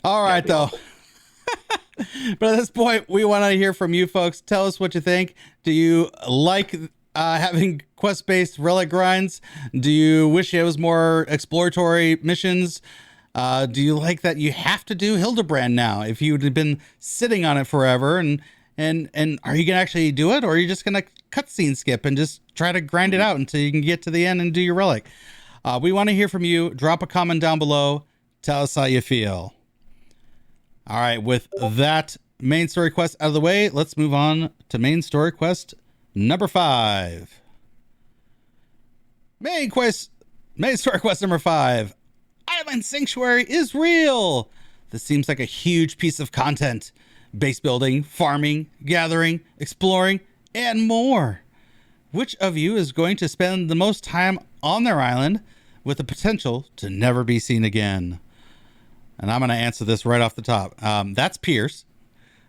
All right, that'd be though. awful. But at this point, we want to hear from you folks. Tell us what you think. Do you like having quest-based relic grinds? Do you wish it was more exploratory missions? Do you like that you have to do Hildebrand now? If you'd been sitting on it forever, and are you gonna actually do it, or are you just gonna cutscene skip and just try to grind it out until you can get to the end and do your relic? We want to hear from you. Drop a comment down below. Tell us how you feel. All right, with that main story quest out of the way, let's move on to main story quest number 5. Main story quest number 5. Island Sanctuary is real. This seems like a huge piece of content. Base building, farming, gathering, exploring, and more. Which of you is going to spend the most time on their island with the potential to never be seen again? And I'm going to answer this right off the top. That's Piers.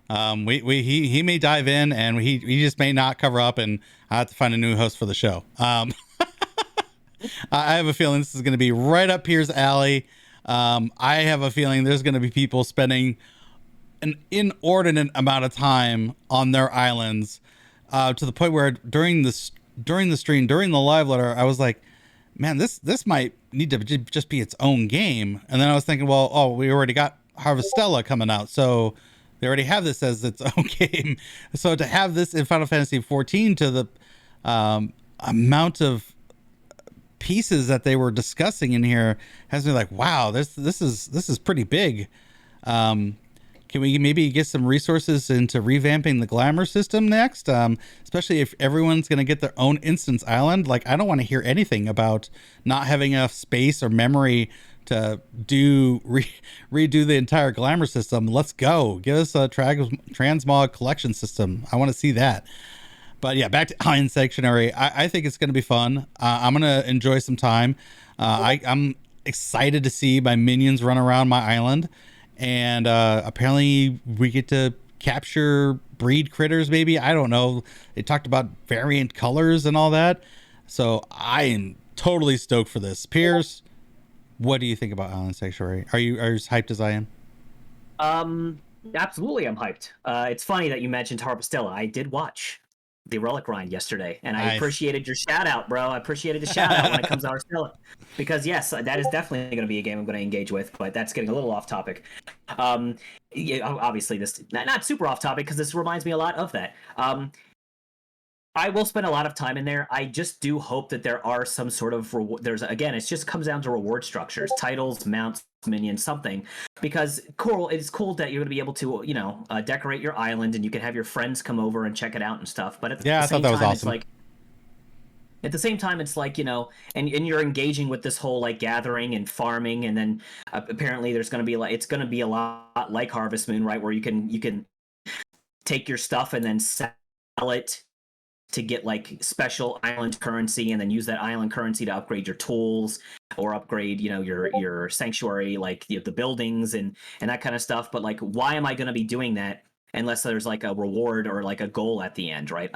He may dive in, and he just may not cover up, and I have to find a new host for the show. I have a feeling this is going to be right up Piers' alley. I have a feeling there's going to be people spending an inordinate amount of time on their islands, to the point where during the stream, during the live letter, I was like, man, this might need to just be its own game. And then I was thinking, well, oh, we already got Harvestella coming out, so they already have this as its own game. So to have this in Final Fantasy 14, to the amount of pieces that they were discussing in here, has me like, wow, this is pretty big. Can we maybe get some resources into revamping the glamour system next? Especially if everyone's going to get their own instance island. Like, I don't want to hear anything about not having enough space or memory to redo the entire glamour system. Let's go. Give us a transmog collection system. I want to see that. But yeah, back to Island Sanctuary. I think it's going to be fun. I'm going to enjoy some time. I'm excited to see my minions run around my island. And apparently we get to capture breed critters, maybe. I don't know. They talked about variant colors and all that. So I am totally stoked for this. Piers, what do you think about Island Sanctuary? Are you as hyped as I am? Absolutely, I'm hyped. It's funny that you mentioned Harvestella. I did watch the Relic grind yesterday, and I Nice. appreciated your shout out, bro. I appreciated the shout out when it comes to Harvestella, because yes, that is definitely going to be a game I'm going to engage with. But that's getting a little off topic. Yeah, obviously, this not super off topic, because this reminds me a lot of that. I will spend a lot of time in there. I just do hope that there are some sort of there's again, it just comes down to reward structures, titles, mounts, minions, something. Because cool, it's cool that you're going to be able to, decorate your island, and you can have your friends come over and check it out and stuff. But at Yeah, the I thought same that was time, it's awesome. like and you're engaging with this whole like gathering and farming, and then apparently there's going to be like it's going to be a lot like Harvest Moon, right, where you can take your stuff and then sell it to get like special island currency, and then use that island currency to upgrade your tools or upgrade, your sanctuary, like the buildings and that kind of stuff. But like, why am I going to be doing that unless there's like a reward or like a goal at the end, right?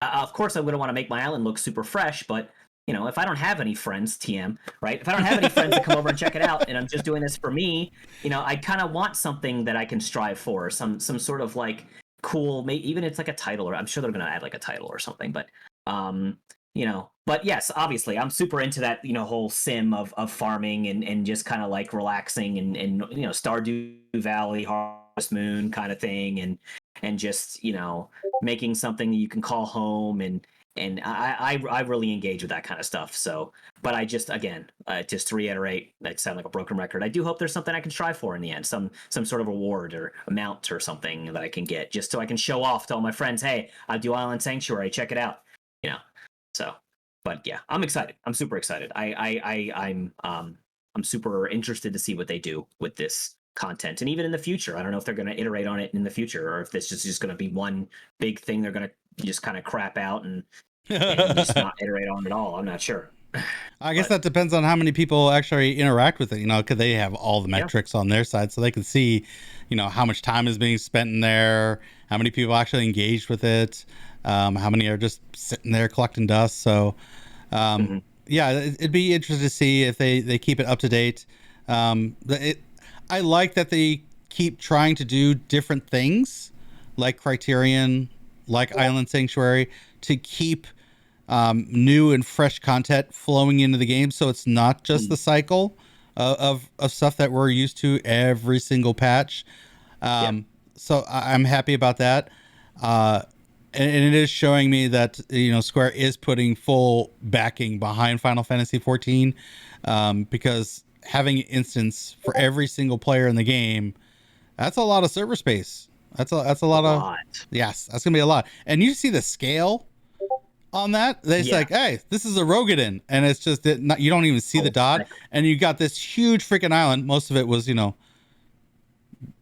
Of course I wouldn't want to make my island look super fresh, but if I don't have any friends, TM, right? If I don't have any friends to come over and check it out, and I'm just doing this for me, I kind of want something that I can strive for, some sort of like cool, even it's like a title, or I'm sure they're going to add like a title or something, but but yes, obviously I'm super into that, whole sim of farming and just kind of like relaxing and Stardew Valley, Harvest Moon kind of thing, and just making something you can call home, and I really engage with that kind of stuff. So, but I just, again, just to reiterate, I sound like a broken record, I do hope there's something I can strive for in the end, some sort of reward or amount or something that I can get, just so I can show off to all my friends, hey, I do Island Sanctuary, check it out, So, but yeah, I'm excited. I'm super excited. I'm super interested to see what they do with this content, and even in the future, I don't know if they're going to iterate on it in the future, or if this is just going to be one big thing they're going to just kind of crap out and just not iterate on at all. I'm not sure. I guess that depends on how many people actually interact with it. Because they have all the metrics on their side, so they can see, how much time is being spent in there, how many people actually engaged with it, how many are just sitting there collecting dust. So, yeah, it'd be interesting to see if they keep it up to date. I like that they keep trying to do different things, like Criterion, like Island Sanctuary, to keep new and fresh content flowing into the game, so it's not just the cycle of stuff that we're used to every single patch. So I'm happy about that, and it is showing me that Square is putting full backing behind Final Fantasy 14, because having an instance for every single player in the game, that's a lot of server space. That's a lot. Yes, that's gonna be a lot. And you see the scale on that. It's like, hey, this is a Rogadin, and it's just you don't even see the dot, and you got this huge freaking island. Most of it was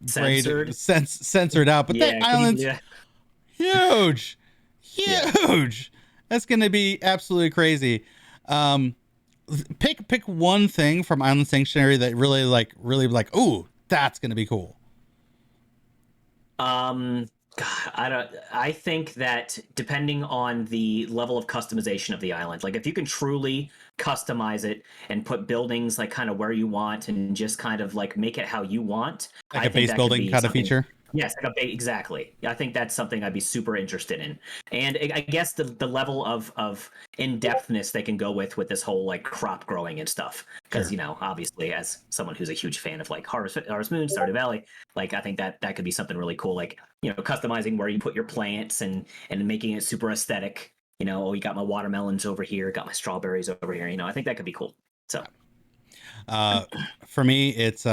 censored out, but that island's huge. That's gonna be absolutely crazy. Pick one thing from Island Sanctuary that really like, ooh, that's gonna be cool. God, I think that depending on the level of customization of the island, like if you can truly customize it and put buildings like kind of where you want and just kind of like make it how you want, like a base building kind of feature. Yes, exactly. I think that's something I'd be super interested in, and I guess the level of in-depthness they can go with this whole like crop growing and stuff. Because obviously, as someone who's a huge fan of like Harvest Moon, Stardew Valley, like I think that could be something really cool. Like customizing where you put your plants and making it super aesthetic. Oh, you got my watermelons over here, got my strawberries over here. I think that could be cool. So, for me, it's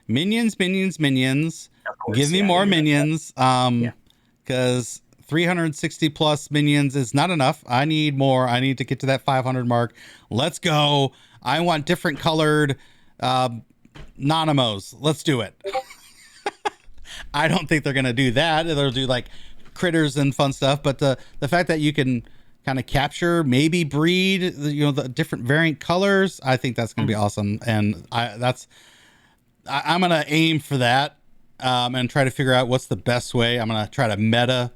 minions. Give me more minions. Because 360 plus minions is not enough. I need more. I need to get to that 500 mark. Let's go. I want different colored Nanimos. Let's do it. I don't think they're gonna do that. They'll do like critters and fun stuff. But the fact that you can kind of capture, maybe breed, the different variant colors, I think that's gonna be awesome. And I'm gonna aim for that. And try to figure out what's the best way. I'm going to try to meta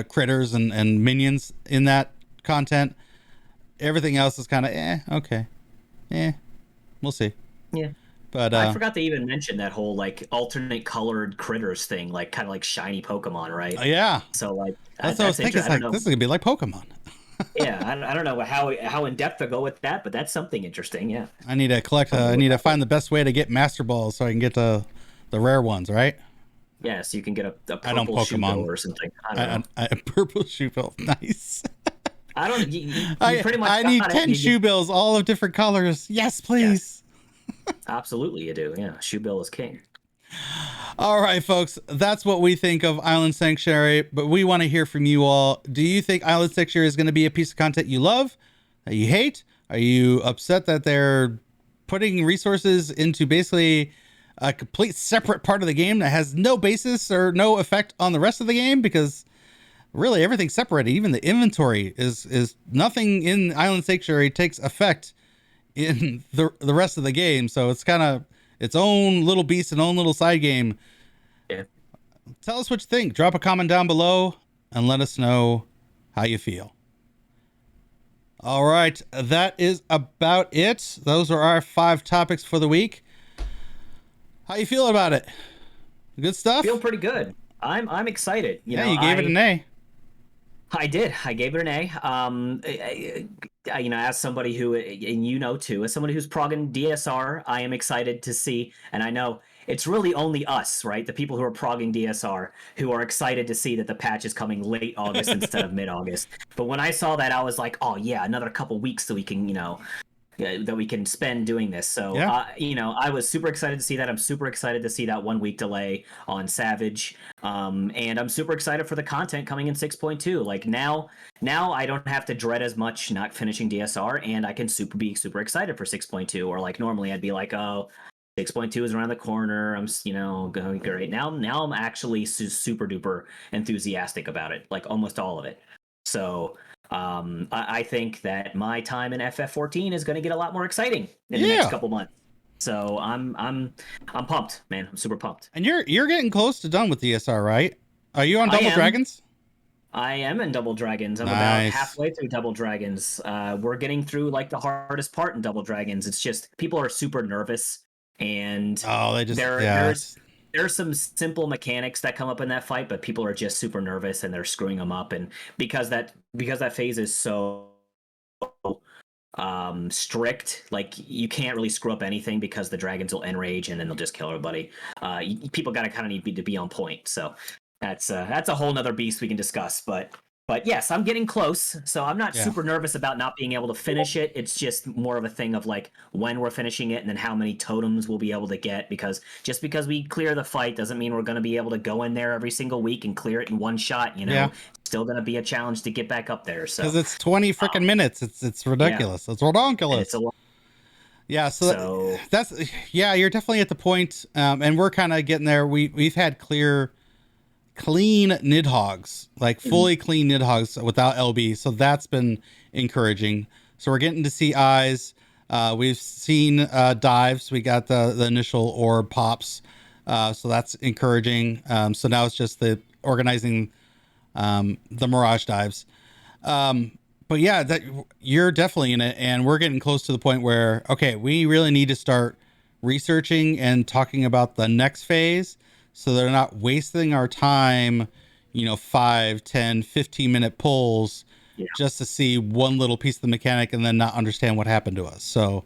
critters and minions in that content. Everything else is kind of, okay. We'll see. Yeah. But I forgot to even mention that whole like alternate colored critters thing, like kind of like shiny Pokemon, right? Yeah. So like, that's what I was thinking. It's like, this is going to be like Pokemon. Yeah. I don't know how in depth to go with that, but that's something interesting. Yeah. I need to collect, I need to find the best way to get Master Balls so I can get the rare ones, right? Yeah, so you can get a purple shoe bill or something. I don't know. A purple shoe bill. Nice. I don't. You pretty much. I need 10 shoe bills, all of different colors. Yes, please. Yes. Absolutely, you do. Yeah, shoe bill is king. All right, folks. That's what we think of Island Sanctuary, but we want to hear from you all. Do you think Island Sanctuary is going to be a piece of content you love, that you hate? Are you upset that they're putting resources into basically a complete separate part of the game that has no basis or no effect on the rest of the game? Because really everything's separated. Even the inventory is nothing in Island Sanctuary takes effect in the rest of the game. So it's kind of its own little beast and own little side game. Yeah. Tell us what you think. Drop a comment down below and let us know how you feel. All right, that is about it. Those are our 5 topics for the week. How you feeling about it? Good stuff? Feel pretty good. I'm excited. You gave it an A. I did. I gave it an A. As somebody who, and too, as somebody who's progging DSR, I am excited to see, and I know it's really only us, right? The people who are progging DSR who are excited to see that the patch is coming late August instead of mid-August. But when I saw that, I was like, oh yeah, another couple weeks so we can, that we can spend doing this. So, I was super excited to see that. I'm super excited to see that 1 week delay on Savage. And I'm super excited for the content coming in 6.2. Like now I don't have to dread as much not finishing DSR, and I can be super excited for 6.2. Or like normally I'd be like, oh, 6.2 is around the corner. I'm, going great. Now I'm actually super duper enthusiastic about it. Like almost all of it. So, I think that my time in FF14 is going to get a lot more exciting in the next couple months. So I'm pumped, man. I'm super pumped. And you're getting close to done with DSR, right? Are you on Double Dragons? I am in Double Dragons. I'm about halfway through Double Dragons. We're getting through like the hardest part in Double Dragons. It's just people are super nervous, and there's some simple mechanics that come up in that fight, but people are just super nervous and they're screwing them up. And because that phase is so strict, like you can't really screw up anything because the dragons will enrage and then they'll just kill everybody. People gotta kind of need to be on point. So that's a whole nother beast we can discuss. But yes, I'm getting close, so I'm not super nervous about not being able to finish it. It's just more of a thing of like when we're finishing it and then how many totems we'll be able to get, because just because we clear the fight doesn't mean we're going to be able to go in there every single week and clear it in one shot, It's still going to be a challenge to get back up there. So, because it's 20 freaking minutes. It's ridiculous. It's redonkulous. It's a lot. Yeah, so that's you're definitely at the point, and we're kind of getting there. We've had clean Nidhogg's, like fully clean Nidhogg's without LB, so that's been encouraging. So we're getting to see eyes. We've seen dives. We got the initial orb pops, so that's encouraging. So now it's just the organizing the mirage dives. But yeah, that you're definitely in it, and we're getting close to the point where we really need to start researching and talking about the next phase, so they're not wasting our time, 5, 10, 15-minute pulls just to see one little piece of the mechanic and then not understand what happened to us. So,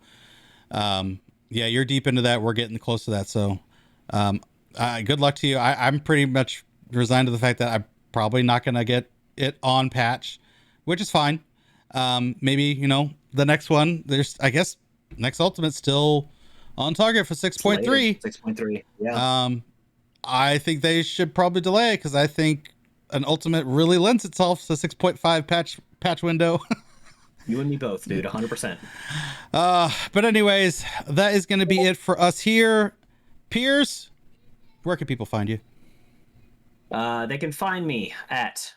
you're deep into that. We're getting close to that. So, good luck to you. I'm pretty much resigned to the fact that I'm probably not going to get it on patch, which is fine. Maybe, the next one, next Ultimate's still on target for 6.3. 6.3, yeah. I think they should probably delay it because I think an Ultimate really lends itself to 6.5 patch window. You and me both, dude, 100%. But anyways, that is going to be it for us here. Piers, where can people find you? They can find me at...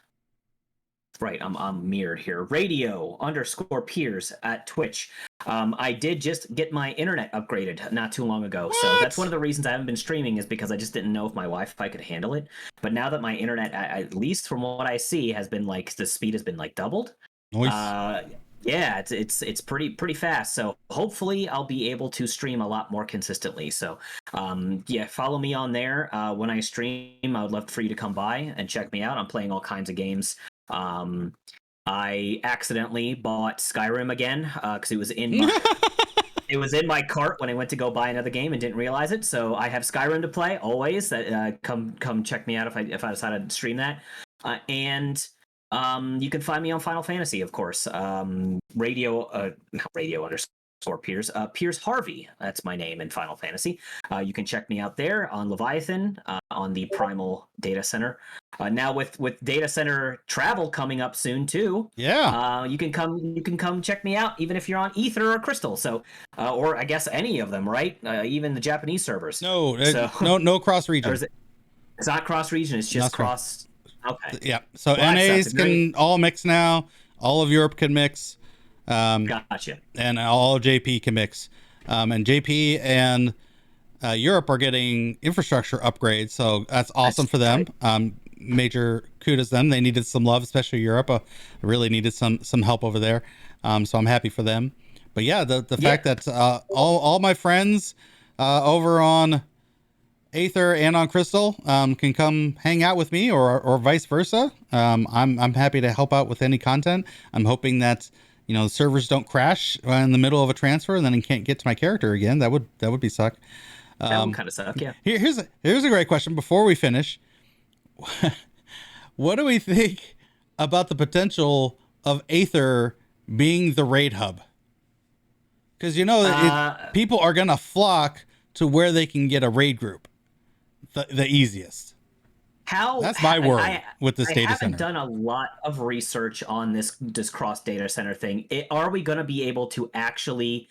Right, I'm mirrored here. Radio_Piers at Twitch. I did just get my internet upgraded not too long ago. What? So that's one of the reasons I haven't been streaming, is because I just didn't know if my Wi-Fi could handle it. But now that my internet, at least from what I see, has been like, the speed has been like doubled. Nice. Yeah, it's pretty fast. So hopefully I'll be able to stream a lot more consistently. So follow me on there. When I stream, I would love for you to come by and check me out. I'm playing all kinds of games. I accidentally bought Skyrim again because it was in my cart when I went to go buy another game and didn't realize it. So I have Skyrim to play always. That come check me out if I decide to stream that. And you can find me on Final Fantasy, of course. Radio_Piers. Piers Harvey, that's my name in Final Fantasy. You can check me out there on Leviathan, on the Primal Data Center. Now with Data Center travel coming up soon too. Yeah. You can come check me out even if you're on Ether or Crystal. So, or I guess any of them, right? Even the Japanese servers. No cross region. It's not cross region. It's just cross Okay. Yeah. So Well, NAs can all mix now. All of Europe can mix. Gotcha. And all of JP can mix. And JP and Europe are getting infrastructure upgrades, so that's awesome for them. Major kudos to them. They needed some love, especially Europe. Really needed some help over there. So I'm happy for them. But yeah, the fact that all my friends over on Aether and on Crystal can come hang out with me, or vice versa. I'm happy to help out with any content. I'm hoping that the servers don't crash in the middle of a transfer and then I can't get to my character again. That would be suck. That would kind of suck. Yeah. Here's a great question before we finish. What do we think about the potential of Aether being the raid hub? Because people are gonna flock to where they can get a raid group the easiest. That's my worry with this data center. I haven't done a lot of research on this cross data center thing. Are we going to be able to actually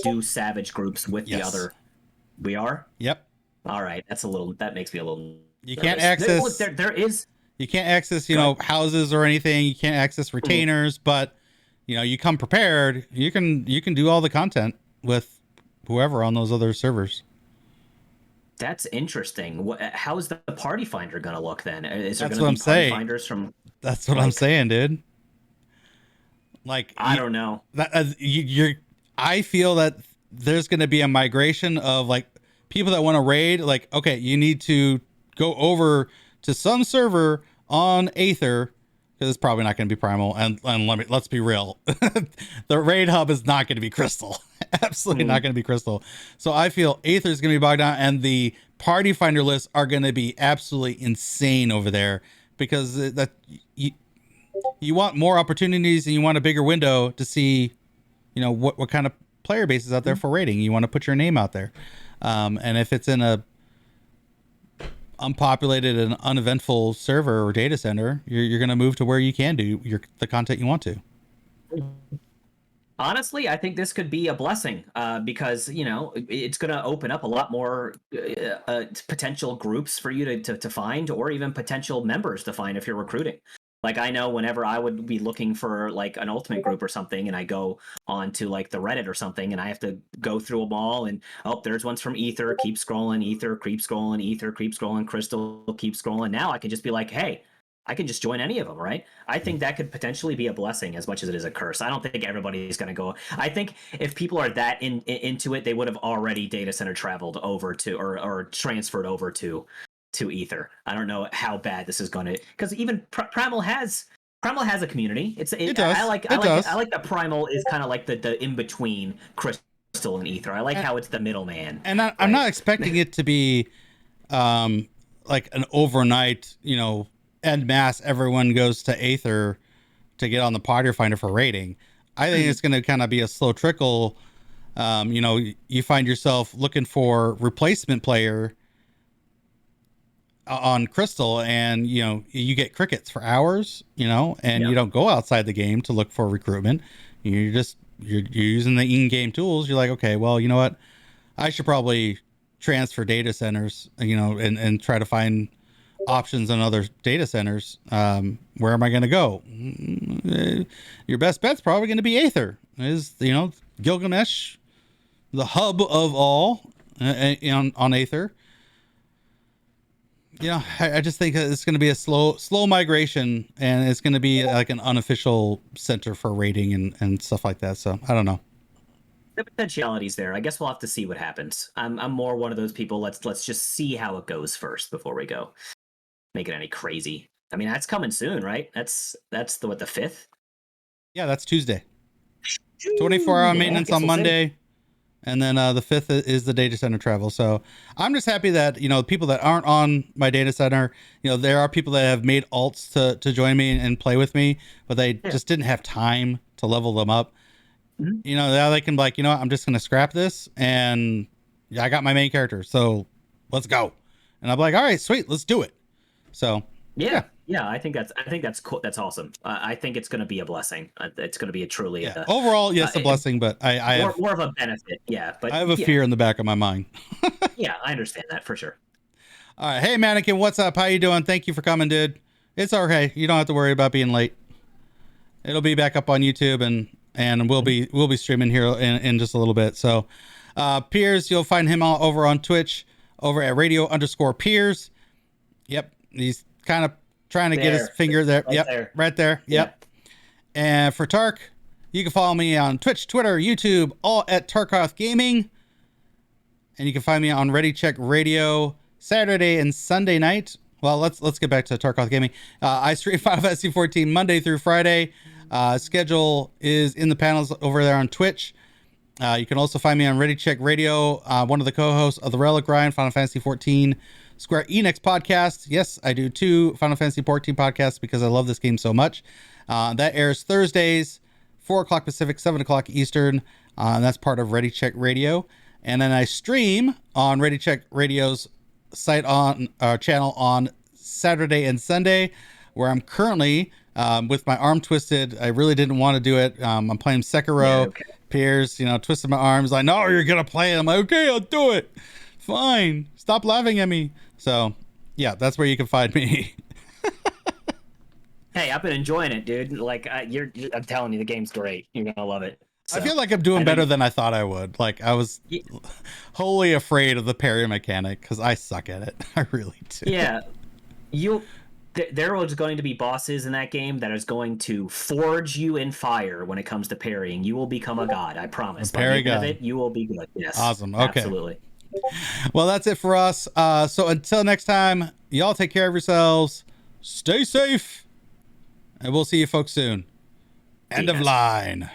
do savage groups with the other? We are? Yep. All right. That makes me a little You nervous. Can't access there is you can't access, houses or anything. You can't access retainers, but you come prepared. You can do all the content with whoever on those other servers. That's interesting. How is the party finder going to look then? Is there going to be party finders from? That's what I'm saying, dude. I don't know. I feel that there's going to be a migration of people that want to raid. Okay, you need to go over to some server on Aether because it's probably not going to be Primal. And let's be real, the raid hub is not going to be Crystal. Absolutely not going to be Crystal. So I feel Aether is going to be bogged down, and the party finder lists are going to be absolutely insane over there because you want more opportunities and you want a bigger window to see, what kind of player base is out there for raiding. You want to put your name out there, and if it's in a unpopulated and uneventful server or data center, you're going to move to where you can do the content you want to. Honestly, I think this could be a blessing because, it's going to open up a lot more potential groups for you to find, or even potential members to find if you're recruiting. I know whenever I would be looking for an ultimate group or something, and I go on to the Reddit or something, and I have to go through them all, and there's ones from Ether, keep scrolling, Ether, keep scrolling, Ether, keep scrolling, Crystal, keep scrolling. Now I can just be hey, I can just join any of them, right? I think that could potentially be a blessing as much as it is a curse. I don't think everybody's going to go. I think if people are that into it, they would have already data center traveled over to or transferred over to Ether. I don't know how bad this is going to, because even Primal has a community. It does. I like that Primal is kind of like the in between Crystal and Ether. I like how it's the middleman. And I'm not expecting it to be an overnight, en masse, everyone goes to Aether to get on the party finder for raiding. I think it's going to kind of be a slow trickle. You find yourself looking for replacement player on Crystal, and you get crickets for hours, and you don't go outside the game to look for recruitment. You're using the in-game tools. You're like, okay, well, you know what? I should probably transfer data centers, and try to find options on other data centers. Where am I going to go? Your best bet's probably going to be Aether. Is Gilgamesh, the hub of all, on Aether. I just think it's going to be a slow migration, and it's going to be an unofficial center for raiding and stuff like that. So I don't know. The potentiality's there. I guess we'll have to see what happens. I'm more one of those people. Let's just see how it goes first before we go make it any crazy. I mean, that's coming soon, right? That's the 5th? Yeah, that's Tuesday. 24-hour maintenance on Monday. And then the 5th is the data center travel. So I'm just happy that, people that aren't on my data center, there are people that have made alts to join me and play with me, but they just didn't have time to level them up. Mm-hmm. Now they can be I'm just going to scrap this, and I got my main character. So let's go. And I'm all right, sweet, let's do it. So yeah, I think that's cool. That's awesome. I think it's going to be a blessing. It's going to be overall, yes, a blessing, but I have more of a benefit. Yeah, but I have a fear in the back of my mind. Yeah, I understand that for sure. All right, hey Mannequin, what's up? How you doing? Thank you for coming, dude. It's okay. You don't have to worry about being late. It'll be back up on YouTube, and we'll be streaming here in just a little bit. So, Piers, you'll find him all over on Twitch, over at radio_Piers. Yep, he's kind of trying to get his finger there. Right there. Yep. And for Tark, you can follow me on Twitch, Twitter, YouTube, all at Tarkoth Gaming. And you can find me on Ready Check Raideo Saturday and Sunday night. Well, let's get back to Tarkoth Gaming. I stream Final Fantasy 14 Monday through Friday. Schedule is in the panels over there on Twitch. You can also find me on Ready Check Raideo, one of the co-hosts of the Relic Grind, Final Fantasy 14 Square Enix podcast. Yes, I do 2 Final Fantasy 14 podcasts because I love this game so much. That airs Thursdays, 4 o'clock Pacific, 7 o'clock Eastern. And that's part of Ready Check Raideo. And then I stream on Ready Check Radio's site on channel on Saturday and Sunday, where I'm currently with my arm twisted. I really didn't want to do it. I'm playing Sekiro. Yeah, okay. Piers, twisted my arms like, no, you're gonna play it. I'm like, okay, I'll do it. Fine, stop laughing at me. So yeah, that's where you can find me. Hey, I've been enjoying it, dude. Like, I'm telling you, the game's great. You're gonna love it. So, I feel like I'm doing better than I thought I would. Like, I was wholly afraid of the parry mechanic because I suck at it. I really do. Yeah, there are going to be bosses in that game that is going to forge you in fire when it comes to parrying. You will become a god, I promise. A parry god. By the end of it, you will be good. Yes. Awesome. Okay. Absolutely. Well, that's it for us. So until next time, y'all take care of yourselves. Stay safe. And we'll see you folks soon. End of line.